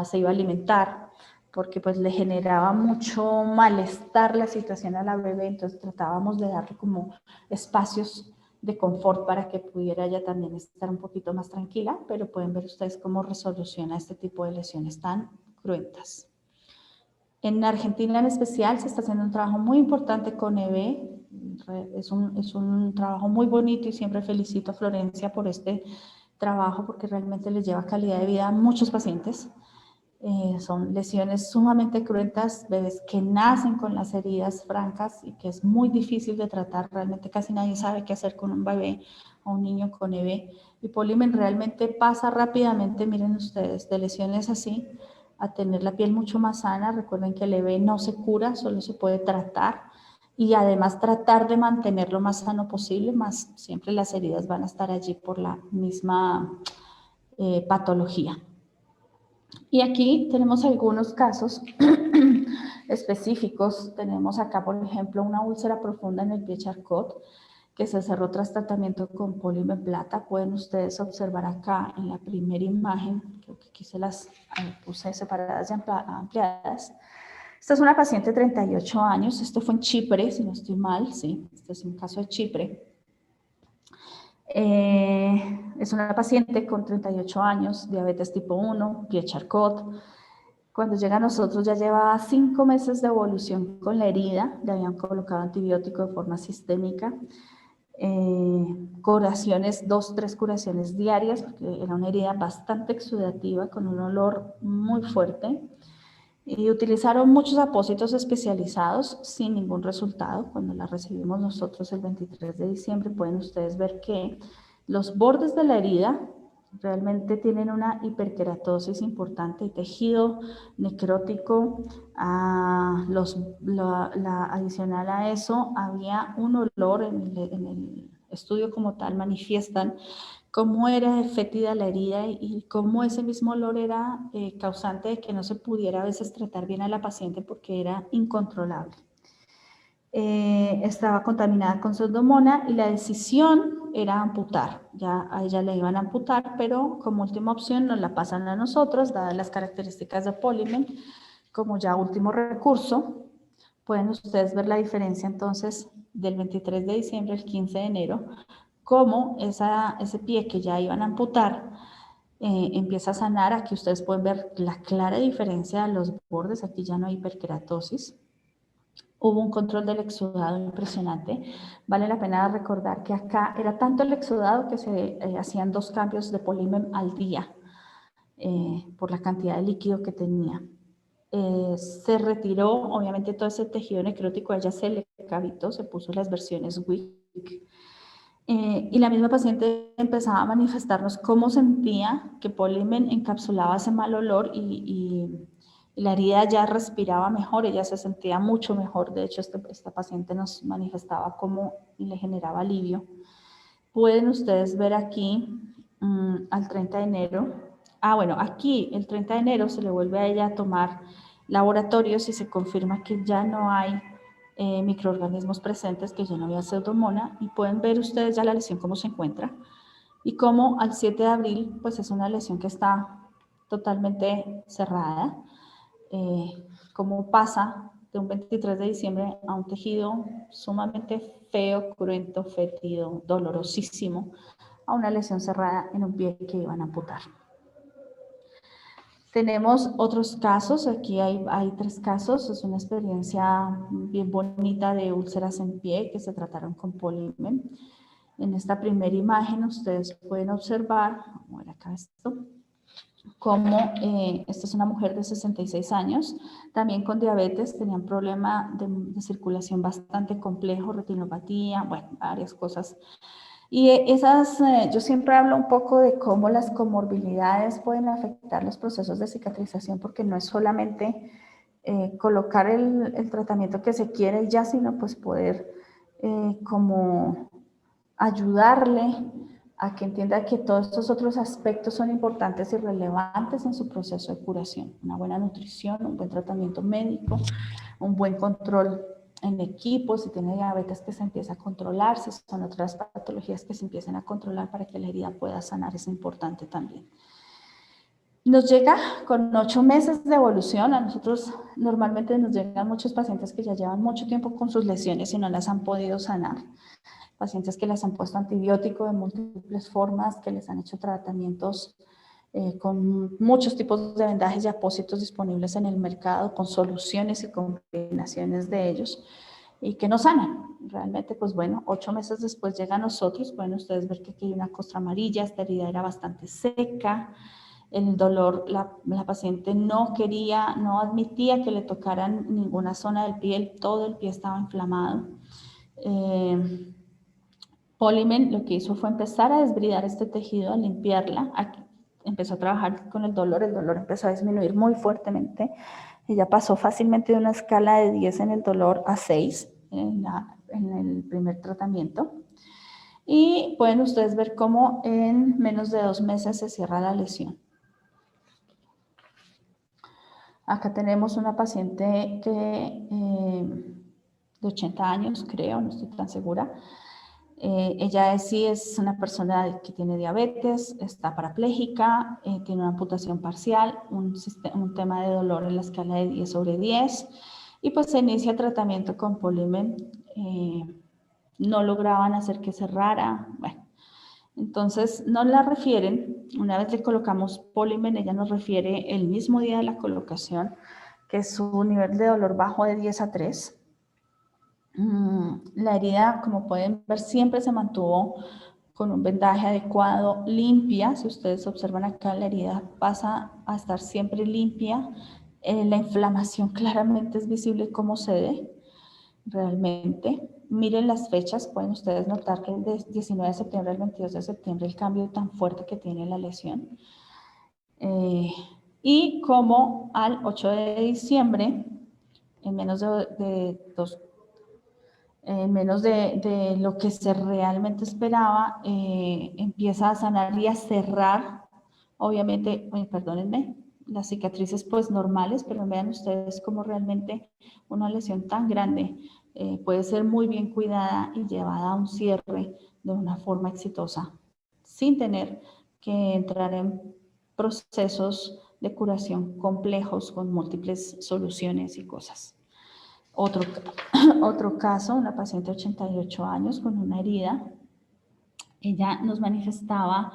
se iba a alimentar, porque pues le generaba mucho malestar la situación a la bebé. Entonces tratábamos de darle como espacios de confort para que pudiera ella también estar un poquito más tranquila, pero pueden ver ustedes cómo resoluciona este tipo de lesiones tan cruentas. En Argentina en especial se está haciendo un trabajo muy importante con EB, es un trabajo muy bonito y siempre felicito a Florencia por este trabajo porque realmente les lleva calidad de vida a muchos pacientes. Son lesiones sumamente cruentas, bebés que nacen con las heridas francas y que es muy difícil de tratar, realmente casi nadie sabe qué hacer con un bebé o un niño con EB. Y Polimen realmente pasa rápidamente, miren ustedes, de lesiones así a tener la piel mucho más sana. Recuerden que el EB no se cura, solo se puede tratar y además tratar de mantener lo más sano posible, más siempre las heridas van a estar allí por la misma patología. Y aquí tenemos algunos casos específicos. Tenemos acá, por ejemplo, una úlcera profunda en el pie Charcot que se cerró tras tratamiento con Polimen Plata. Pueden ustedes observar acá en la primera imagen, creo que aquí se las puse separadas y ampliadas. Esta es una paciente de 38 años, esto fue en Chipre, si no estoy mal, sí, este es un caso de Chipre. Es una paciente con 38 años, diabetes tipo 1, pie Charcot. Cuando llega a nosotros ya llevaba 5 meses de evolución con la herida, le habían colocado antibiótico de forma sistémica, curaciones, 2-3 curaciones diarias, porque era una herida bastante exudativa con un olor muy fuerte. Y utilizaron muchos apósitos especializados sin ningún resultado. Cuando la recibimos nosotros el 23 de diciembre, pueden ustedes ver que los bordes de la herida realmente tienen una hiperkeratosis importante y tejido necrótico. Adicional a eso, había un olor en el estudio como tal, manifiestan cómo era fétida la herida y cómo ese mismo olor era causante de que no se pudiera a veces tratar bien a la paciente porque era incontrolable. Estaba contaminada con Pseudomonas y la decisión era amputar. Ya a ella le iban a amputar, pero como última opción nos la pasan a nosotros, dadas las características de Polimen, como ya último recurso. Pueden ustedes ver la diferencia entonces del 23 de diciembre al 15 de enero, cómo ese pie que ya iban a amputar empieza a sanar. Aquí ustedes pueden ver la clara diferencia de los bordes, aquí ya no hay hiperkeratosis. Hubo un control del exudado impresionante. Vale la pena recordar que acá era tanto el exudado que se hacían 2 cambios de Polimen al día por la cantidad de líquido que tenía. Se retiró, obviamente todo ese tejido necrótico, a ella se le cavitó, se puso las versiones WIC. Y la misma paciente empezaba a manifestarnos cómo sentía que Polimen encapsulaba ese mal olor y la herida ya respiraba mejor, ella se sentía mucho mejor. De hecho, esta paciente nos manifestaba cómo le generaba alivio. Pueden ustedes ver aquí al 30 de enero. Bueno, aquí el 30 de enero se le vuelve a ella a tomar laboratorios y se confirma que ya no hay microorganismos presentes, que ya no había pseudomonas, y pueden ver ustedes ya la lesión cómo se encuentra y cómo al 7 de abril pues es una lesión que está totalmente cerrada, cómo pasa de un 23 de diciembre a un tejido sumamente feo, cruento, fétido, dolorosísimo, a una lesión cerrada en un pie que iban a amputar. Tenemos otros casos, aquí hay 3 casos, es una experiencia bien bonita de úlceras en pie que se trataron con Polimen. En esta primera imagen ustedes pueden observar, vamos a ver acá esto, cómo esta es una mujer de 66 años, también con diabetes, tenía un problema de circulación bastante complejo, retinopatía, bueno, varias cosas. Y yo siempre hablo un poco de cómo las comorbilidades pueden afectar los procesos de cicatrización, porque no es solamente colocar el tratamiento que se quiere ya, sino pues poder como ayudarle a que entienda que todos estos otros aspectos son importantes y relevantes en su proceso de curación. Una buena nutrición, un buen tratamiento médico, un buen control en equipo, si tiene diabetes que se empieza a controlar, si son otras patologías que se empiecen a controlar para que la herida pueda sanar, es importante también. Nos llega con 8 meses de evolución. A nosotros normalmente nos llegan muchos pacientes que ya llevan mucho tiempo con sus lesiones y no las han podido sanar. Pacientes que les han puesto antibiótico de múltiples formas, que les han hecho tratamientos con muchos tipos de vendajes y apósitos disponibles en el mercado, con soluciones y combinaciones de ellos, y que no sanan. Realmente, pues bueno, 8 meses después llega a nosotros. Pueden ustedes ver que aquí hay una costra amarilla, esta herida era bastante seca, el dolor, la paciente no admitía que le tocaran ninguna zona del pie, todo el pie estaba inflamado. Polimen lo que hizo fue empezar a desbridar este tejido, a limpiarla. Aquí empezó a trabajar con el dolor empezó a disminuir muy fuertemente. Ella pasó fácilmente de una escala de 10 en el dolor a 6 en el primer tratamiento. Y pueden ustedes ver cómo en menos de 2 meses se cierra la lesión. Acá tenemos una paciente de 80 años, creo, no estoy tan segura. Ella sí es una persona que tiene diabetes, está parapléjica, tiene una amputación parcial, un tema de dolor en la escala de 10 sobre 10, y pues se inicia el tratamiento con Polimen. No lograban hacer que cerrara. Bueno, entonces nos la refieren, una vez le colocamos Polimen, ella nos refiere el mismo día de la colocación que su nivel de dolor bajó de 10 a 3. La herida, como pueden ver, siempre se mantuvo con un vendaje adecuado, limpia. Si ustedes observan acá, la herida pasa a estar siempre limpia. La inflamación claramente es visible cómo se ve realmente. Miren las fechas, pueden ustedes notar que del 19 de septiembre al 22 de septiembre el cambio tan fuerte que tiene la lesión. Y como al 8 de diciembre, en menos de lo que se realmente esperaba, empieza a sanar y a cerrar, obviamente, perdónenme, las cicatrices pues normales, pero vean ustedes cómo realmente una lesión tan grande puede ser muy bien cuidada y llevada a un cierre de una forma exitosa, sin tener que entrar en procesos de curación complejos con múltiples soluciones y cosas. Otro caso, una paciente de 88 años con una herida. Ella nos manifestaba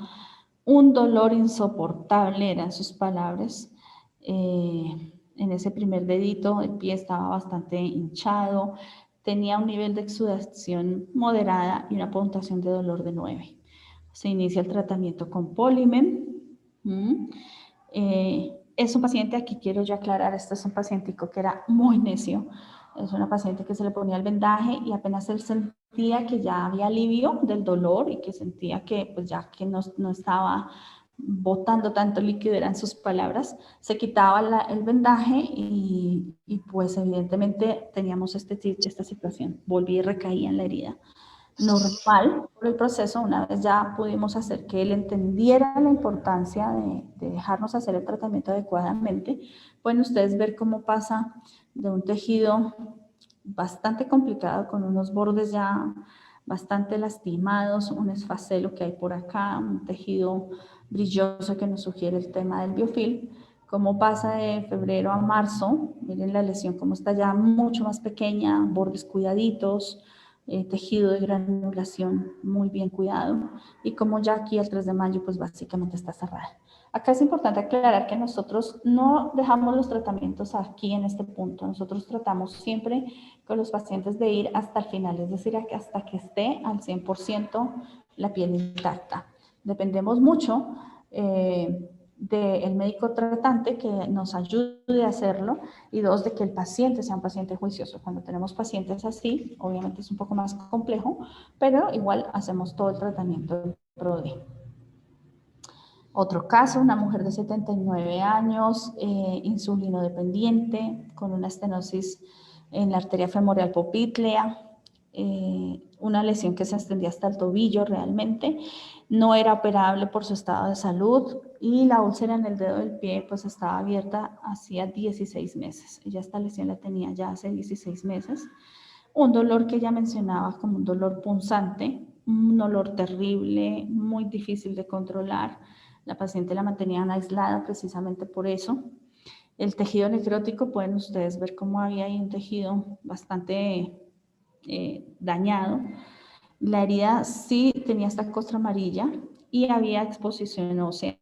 un dolor insoportable, eran sus palabras. En ese primer dedito el pie estaba bastante hinchado, tenía un nivel de exudación moderada y una puntuación de dolor de 9. Se inicia el tratamiento con Polimen. Es un paciente, aquí quiero yo aclarar, este es un pacientico que era muy necio. Es una paciente que se le ponía el vendaje y apenas él sentía que ya había alivio del dolor y que sentía que pues ya que no estaba botando tanto líquido, eran sus palabras, se quitaba el vendaje y pues evidentemente teníamos esta situación, volvía y recaía en la herida. Normal por el proceso, una vez ya pudimos hacer que él entendiera la importancia de dejarnos hacer el tratamiento adecuadamente, pueden ustedes ver cómo pasa de un tejido bastante complicado con unos bordes ya bastante lastimados, un esfacelo que hay por acá, un tejido brilloso que nos sugiere el tema del biofilm, cómo pasa de febrero a marzo, miren la lesión cómo está ya mucho más pequeña, bordes cuidaditos, tejido de granulación muy bien cuidado y como ya aquí el 3 de mayo pues básicamente está cerrada. Acá es importante aclarar que nosotros no dejamos los tratamientos aquí en este punto, nosotros tratamos siempre con los pacientes de ir hasta el final, es decir, hasta que esté al 100% la piel intacta. Dependemos mucho del médico tratante que nos ayude a hacerlo y dos, de que el paciente sea un paciente juicioso. Cuando tenemos pacientes así, obviamente es un poco más complejo, pero igual hacemos todo el tratamiento en pro de. Otro caso, una mujer de 79 años, insulino dependiente, con una estenosis en la arteria femoral poplítea, una lesión que se extendía hasta el tobillo realmente, no era operable por su estado de salud y la úlcera en el dedo del pie pues estaba abierta hacía 16 meses. Ella esta lesión la tenía ya hace 16 meses. Un dolor que ella mencionaba como un dolor punzante, un dolor terrible, muy difícil de controlar. La paciente la mantenían aislada precisamente por eso. El tejido necrótico, pueden ustedes ver cómo había ahí un tejido bastante dañado. La herida sí tenía esta costra amarilla y había exposición ósea.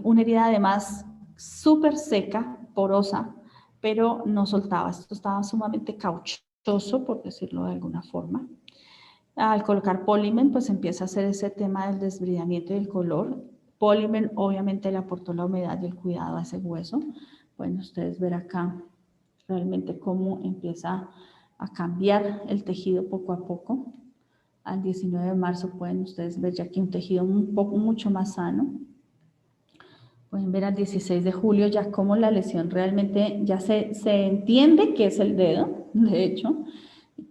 Una herida además súper seca, porosa, pero no soltaba. Esto estaba sumamente cauchoso, por decirlo de alguna forma. Al colocar Polimen, pues empieza a hacer ese tema del desbridamiento y el color. Polimen obviamente le aportó la humedad y el cuidado a ese hueso. Pueden ustedes ver acá realmente cómo empieza a cambiar el tejido poco a poco. Al 19 de marzo pueden ustedes ver ya aquí un tejido mucho más sano. Pueden ver al 16 de julio ya cómo la lesión realmente ya se entiende que es el dedo, de hecho.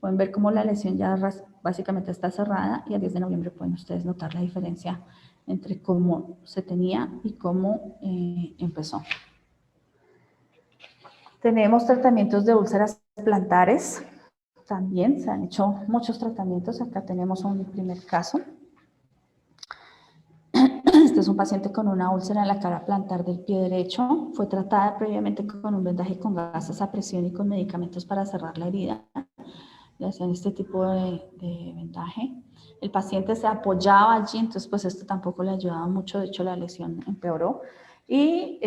Pueden ver cómo la lesión ya básicamente está cerrada y al 10 de noviembre pueden ustedes notar la diferencia entre cómo se tenía y cómo empezó. Tenemos tratamientos de úlceras plantares. También se han hecho muchos tratamientos. Acá tenemos un primer caso. Este es un paciente con una úlcera en la cara plantar del pie derecho. Fue tratada previamente con un vendaje con gasas a presión y con medicamentos para cerrar la herida. Le hacían este tipo de vendaje. El paciente se apoyaba allí, entonces pues esto tampoco le ayudaba mucho. De hecho, la lesión empeoró. Y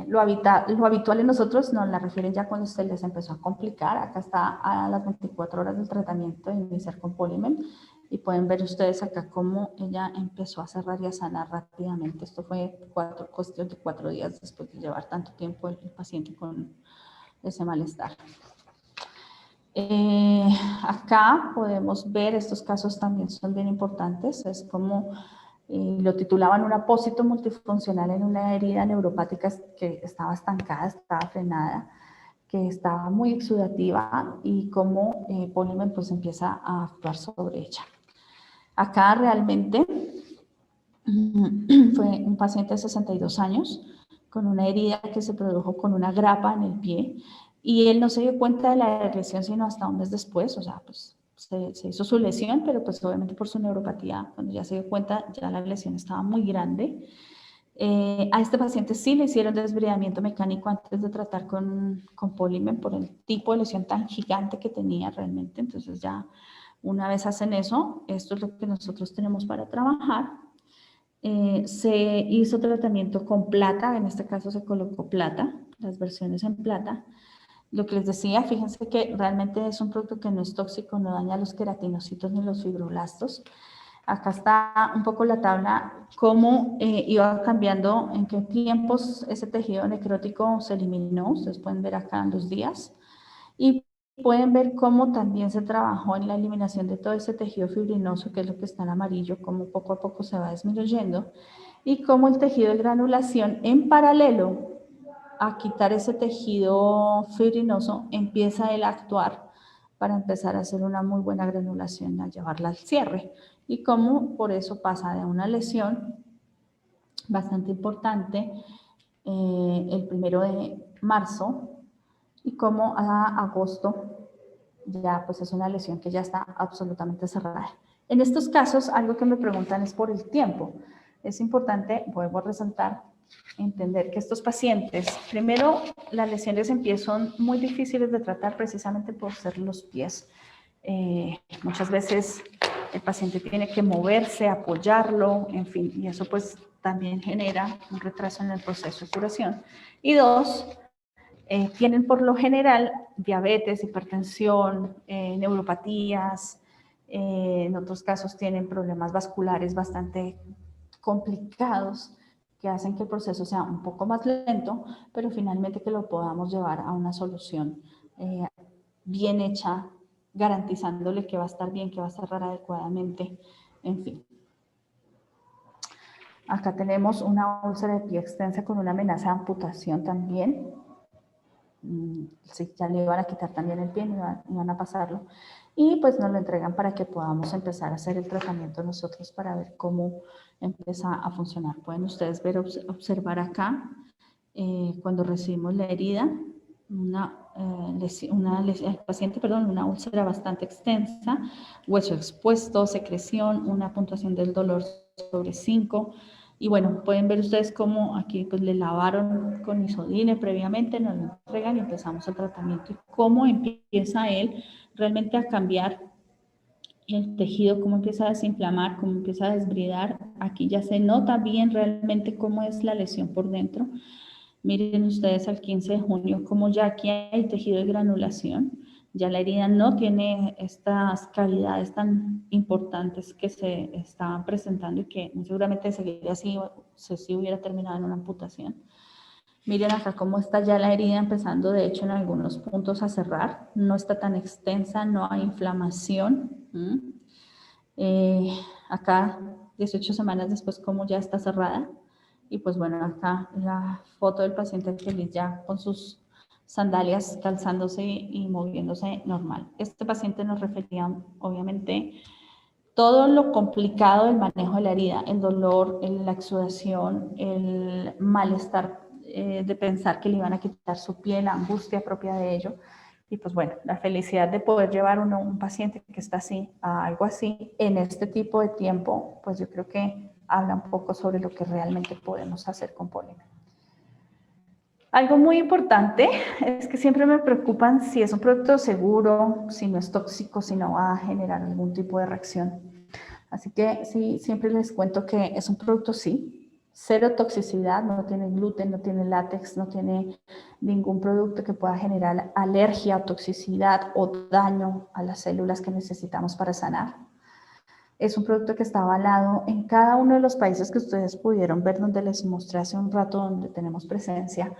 lo habitual en nosotros nos la refieren ya cuando se les empezó a complicar. Acá está a las 24 horas del tratamiento de iniciar con Polimen. Y pueden ver ustedes acá cómo ella empezó a cerrar y a sanar rápidamente. Esto fue cuestión de 4 días después de llevar tanto tiempo el paciente con ese malestar. Acá podemos ver, estos casos también son bien importantes, es como lo titulaban un apósito multifuncional en una herida neuropática que estaba estancada, estaba frenada, que estaba muy exudativa y cómo Polimen pues empieza a actuar sobre ella. Acá realmente fue un paciente de 62 años con una herida que se produjo con una grapa en el pie y él no se dio cuenta de la lesión sino hasta un mes después, o sea, pues se hizo su lesión, pero pues obviamente por su neuropatía, cuando ya se dio cuenta, ya la lesión estaba muy grande. A este paciente sí le hicieron desbridamiento mecánico antes de tratar con Polimen por el tipo de lesión tan gigante que tenía realmente, entonces ya una vez hacen eso, esto es lo que nosotros tenemos para trabajar. Se hizo tratamiento con plata, en este caso se colocó plata, las versiones en plata. Lo que les decía, fíjense que realmente es un producto que no es tóxico, no daña los queratinocitos ni los fibroblastos. Acá está un poco la tabla, cómo iba cambiando, en qué tiempos ese tejido necrótico se eliminó. Ustedes pueden ver acá los días. Y pueden ver cómo también se trabajó en la eliminación de todo ese tejido fibrinoso, que es lo que está en amarillo, cómo poco a poco se va disminuyendo. Y cómo el tejido de granulación, en paralelo a quitar ese tejido fibrinoso, empieza él a actuar para empezar a hacer una muy buena granulación, a llevarla al cierre. Y cómo por eso pasa de una lesión bastante importante el 1 de marzo y cómo a agosto ya pues es una lesión que ya está absolutamente cerrada. En estos casos, algo que me preguntan es por el tiempo. Es importante, vuelvo a resaltar, entender que estos pacientes, primero, las lesiones en pies son muy difíciles de tratar precisamente por ser los pies. Muchas veces el paciente tiene que moverse, apoyarlo, en fin, y eso pues también genera un retraso en el proceso de curación. Y dos, tienen por lo general diabetes, hipertensión, neuropatías, en otros casos tienen problemas vasculares bastante complicados que hacen que el proceso sea un poco más lento, pero finalmente que lo podamos llevar a una solución bien hecha, garantizándole que va a estar bien, que va a cerrar adecuadamente, en fin. Acá tenemos una úlcera de pie extensa con una amenaza de amputación también. Sí, ya le iban a quitar también el pie, iban a pasarlo. Y pues nos lo entregan para que podamos empezar a hacer el tratamiento nosotros para ver cómo empieza a funcionar. Pueden ustedes ver, observar acá, cuando recibimos la herida, el paciente, una úlcera bastante extensa, hueso expuesto, secreción, una puntuación del dolor sobre 5. Y bueno, pueden ver ustedes cómo aquí pues le lavaron con isodine previamente, nos lo entregan y empezamos el tratamiento. Y cómo empieza él realmente a cambiar el tejido, cómo empieza a desinflamar, cómo empieza a desbridar. Aquí ya se nota bien realmente cómo es la lesión por dentro. Miren ustedes al 15 de junio cómo ya aquí hay tejido de granulación. Ya la herida no tiene estas cavidades tan importantes que se estaban presentando y que seguramente de seguir así se hubiera terminado en una amputación. Miren acá cómo está ya la herida empezando, de hecho, en algunos puntos a cerrar. No está tan extensa, no hay inflamación. Acá, 18 semanas después, cómo ya está cerrada. Y pues bueno, acá la foto del paciente feliz ya con sus sandalias calzándose y moviéndose normal. Este paciente nos refería, obviamente, todo lo complicado del manejo de la herida, el dolor, la exudación, el malestar de pensar que le iban a quitar su piel, la angustia propia de ello. Y pues bueno, la felicidad de poder llevar un paciente que está así a algo así en este tipo de tiempo, pues yo creo que habla un poco sobre lo que realmente podemos hacer con Polymem. Algo muy importante es que siempre me preocupan si es un producto seguro, si no es tóxico, si no va a generar algún tipo de reacción. Así que sí, siempre les cuento que es un producto sí, cero toxicidad, no tiene gluten, no tiene látex, no tiene ningún producto que pueda generar alergia, toxicidad o daño a las células que necesitamos para sanar. Es un producto que está avalado en cada uno de los países que ustedes pudieron ver, donde les mostré hace un rato, donde tenemos presencia.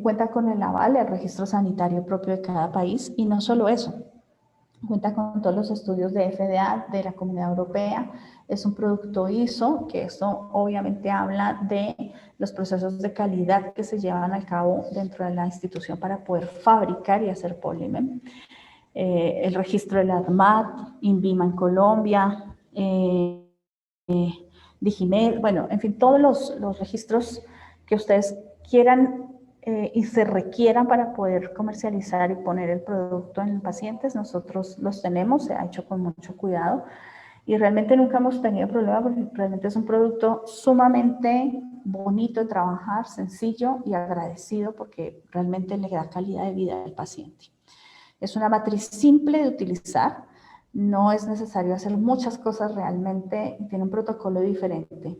Cuenta con el aval, el registro sanitario propio de cada país, y no solo eso, cuenta con todos los estudios de FDA de la Comunidad Europea. Es un producto ISO, que esto obviamente habla de los procesos de calidad que se llevan a cabo dentro de la institución para poder fabricar y hacer Polymem. El registro de la ADMAT, INVIMA en Colombia, Digimed, bueno, en fin, todos los registros que ustedes quieran y se requieran para poder comercializar y poner el producto en pacientes, nosotros los tenemos, se ha hecho con mucho cuidado y realmente nunca hemos tenido problema porque realmente es un producto sumamente bonito de trabajar, sencillo y agradecido porque realmente le da calidad de vida al paciente. Es una matriz simple de utilizar, no es necesario hacer muchas cosas realmente, tiene un protocolo diferente.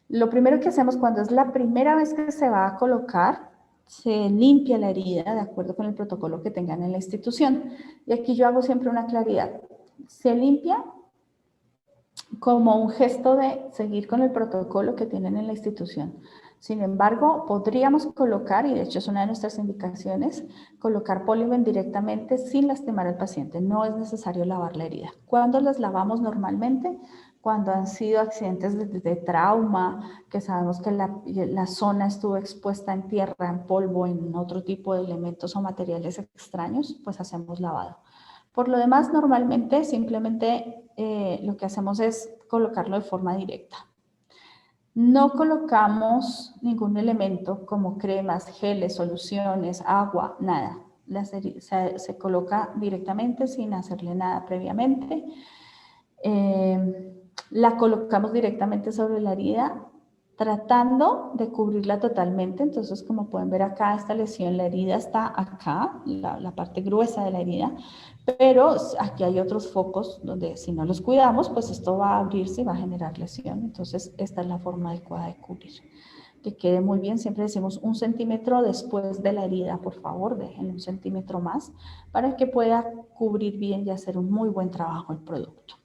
Lo primero que hacemos cuando es la primera vez que se va a colocar, se limpia la herida de acuerdo con el protocolo que tengan en la institución. Y aquí yo hago siempre una claridad. Se limpia como un gesto de seguir con el protocolo que tienen en la institución. Sin embargo, podríamos colocar, y de hecho es una de nuestras indicaciones, colocar Polymem directamente sin lastimar al paciente. No es necesario lavar la herida. ¿Cuándo las lavamos normalmente? Cuando han sido accidentes de trauma, que sabemos que la zona estuvo expuesta en tierra, en polvo, en otro tipo de elementos o materiales extraños, pues hacemos lavado. Por lo demás, normalmente simplemente lo que hacemos es colocarlo de forma directa. No colocamos ningún elemento como cremas, geles, soluciones, agua, nada. Se coloca directamente sin hacerle nada previamente. La colocamos directamente sobre la herida, tratando de cubrirla totalmente. Entonces, como pueden ver acá, esta lesión, la herida está acá, la parte gruesa de la herida, pero aquí hay otros focos donde si no los cuidamos, pues esto va a abrirse y va a generar lesión. Entonces, esta es la forma adecuada de cubrir. Que quede muy bien, siempre decimos 1 centímetro después de la herida, por favor, dejen 1 centímetro más para que pueda cubrir bien y hacer un muy buen trabajo el producto.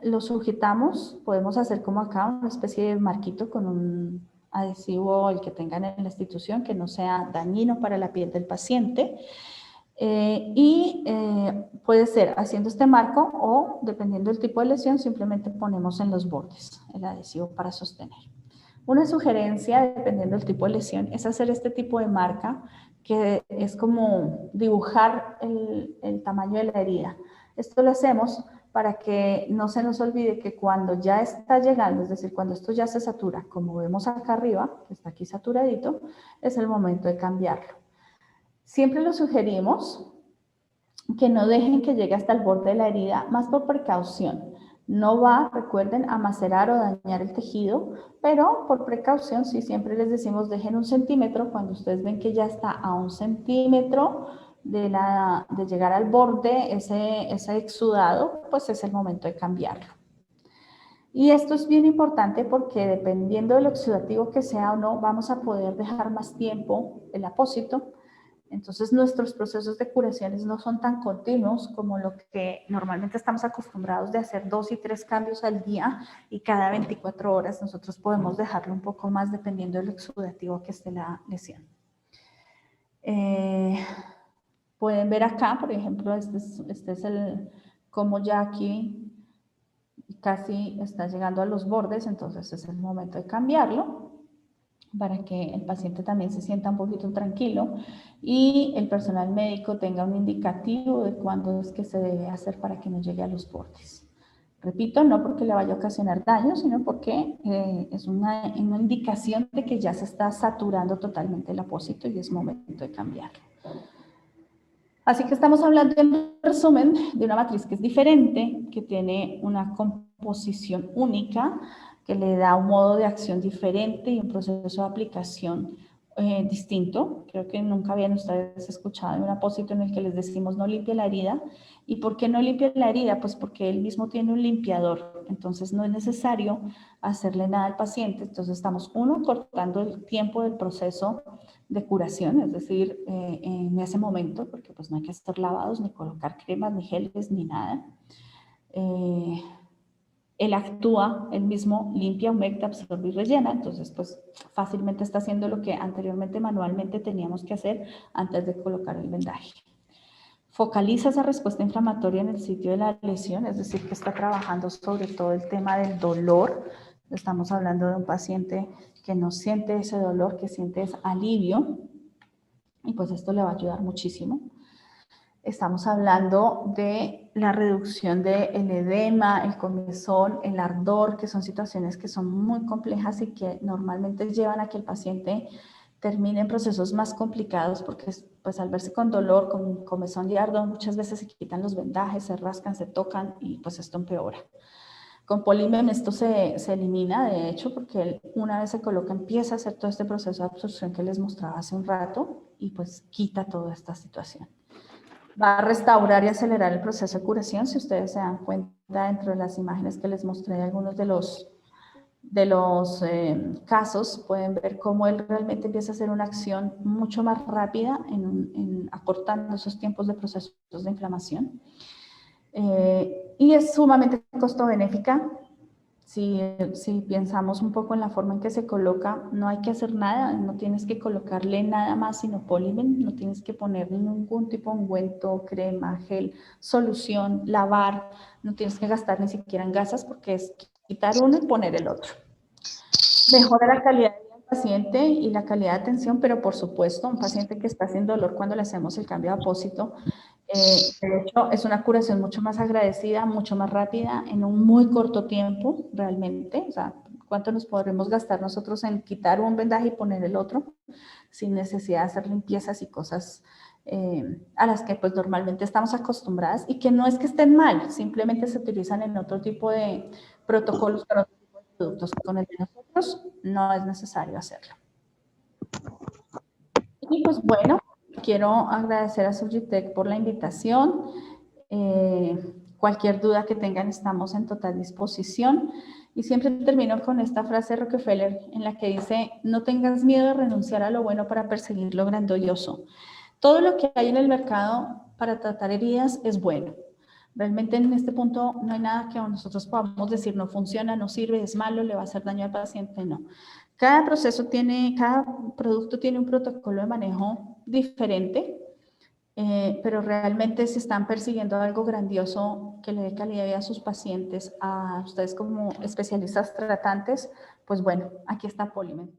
Lo sujetamos, podemos hacer como acá una especie de marquito con un adhesivo, el que tengan en la institución, que no sea dañino para la piel del paciente. Puede ser haciendo este marco o, dependiendo del tipo de lesión, simplemente ponemos en los bordes el adhesivo para sostener. Una sugerencia, dependiendo del tipo de lesión, es hacer este tipo de marca, que es como dibujar el tamaño de la herida. Esto lo hacemos para que no se nos olvide que cuando ya está llegando, es decir, cuando esto ya se satura, como vemos acá arriba, que está aquí saturadito, es el momento de cambiarlo. Siempre lo sugerimos que no dejen que llegue hasta el borde de la herida, más por precaución. No va, recuerden, a macerar o dañar el tejido, pero por precaución, sí, siempre les decimos dejen 1 centímetro. Cuando ustedes ven que ya está a 1 centímetro de llegar al borde, ese exudado, pues es el momento de cambiarlo. Y esto es bien importante porque dependiendo del oxidativo que sea o no, vamos a poder dejar más tiempo el apósito. Entonces nuestros procesos de curaciones no son tan continuos como lo que normalmente estamos acostumbrados de hacer 2 y 3 cambios al día y cada 24 horas. Nosotros podemos dejarlo un poco más dependiendo del exudativo que esté la lesión. Pueden ver acá, por ejemplo, este es como ya aquí casi está llegando a los bordes, entonces es el momento de cambiarlo, para que el paciente también se sienta un poquito tranquilo y el personal médico tenga un indicativo de cuándo es que se debe hacer para que no llegue a los bordes. Repito, no porque le vaya a ocasionar daño, sino porque es una indicación de que ya se está saturando totalmente el apósito y es momento de cambiarlo. Así que estamos hablando en resumen de una matriz que es diferente, que tiene una composición única, que le da un modo de acción diferente y un proceso de aplicación distinto. Creo que nunca habían ustedes escuchado de un apósito en el que les decimos no limpie la herida. ¿Y por qué no limpia la herida? Pues porque él mismo tiene un limpiador, entonces no es necesario hacerle nada al paciente. Entonces estamos, cortando el tiempo del proceso de curación, es decir, en ese momento, porque pues no hay que hacer lavados, ni colocar cremas, ni geles, ni nada. Él actúa, él mismo limpia, humecta, absorbe y rellena, entonces pues fácilmente está haciendo lo que anteriormente manualmente teníamos que hacer antes de colocar el vendaje. Focaliza esa respuesta inflamatoria en el sitio de la lesión, es decir, que está trabajando sobre todo el tema del dolor. Estamos hablando de un paciente que no siente ese dolor, que siente ese alivio, y pues esto le va a ayudar muchísimo. Estamos hablando de la reducción del edema, el comezón, el ardor, que son situaciones que son muy complejas y que normalmente llevan a que el paciente termine en procesos más complicados porque pues al verse con dolor, con comezón y ardor, muchas veces se quitan los vendajes, se rascan, se tocan y pues esto empeora. Con Polymem esto se elimina, de hecho, porque él, una vez se coloca, empieza a hacer todo este proceso de absorción que les mostraba hace un rato y pues quita toda esta situación. Va a restaurar y acelerar el proceso de curación. Si ustedes se dan cuenta dentro de las imágenes que les mostré, algunos de los casos, pueden ver cómo él realmente empieza a hacer una acción mucho más rápida en acortando esos tiempos de procesos de inflamación. Y es sumamente costo benéfica. Si pensamos un poco en la forma en que se coloca, no hay que hacer nada, no tienes que colocarle nada más sino Polymem, no tienes que ponerle ningún tipo de ungüento, crema, gel, solución, lavar, no tienes que gastar ni siquiera en gasas porque es quitar uno y poner el otro. Mejora la calidad de vida del paciente y la calidad de atención, pero por supuesto, un paciente que está sin dolor cuando le hacemos el cambio de apósito, de hecho, es una curación mucho más agradecida, mucho más rápida, en un muy corto tiempo, realmente. O sea, ¿cuánto nos podremos gastar nosotros en quitar un vendaje y poner el otro? Sin necesidad de hacer limpiezas y cosas a las que pues normalmente estamos acostumbradas y que no es que estén mal, simplemente se utilizan en otro tipo de protocolos para otro tipo de productos. Con el de nosotros no es necesario hacerlo. Y pues bueno, quiero agradecer a Surgitech por la invitación. Cualquier duda que tengan, estamos en total disposición. Y siempre termino con esta frase de Rockefeller en la que dice, no tengas miedo de renunciar a lo bueno para perseguir lo grandioso. Todo lo que hay en el mercado para tratar heridas es bueno. Realmente en este punto no hay nada que nosotros podamos decir no funciona, no sirve, es malo, le va a hacer daño al paciente, no. Cada producto tiene un protocolo de manejo diferente, pero realmente si están persiguiendo algo grandioso que le dé calidad de vida a sus pacientes, a ustedes como especialistas tratantes, pues bueno, aquí está Polymem.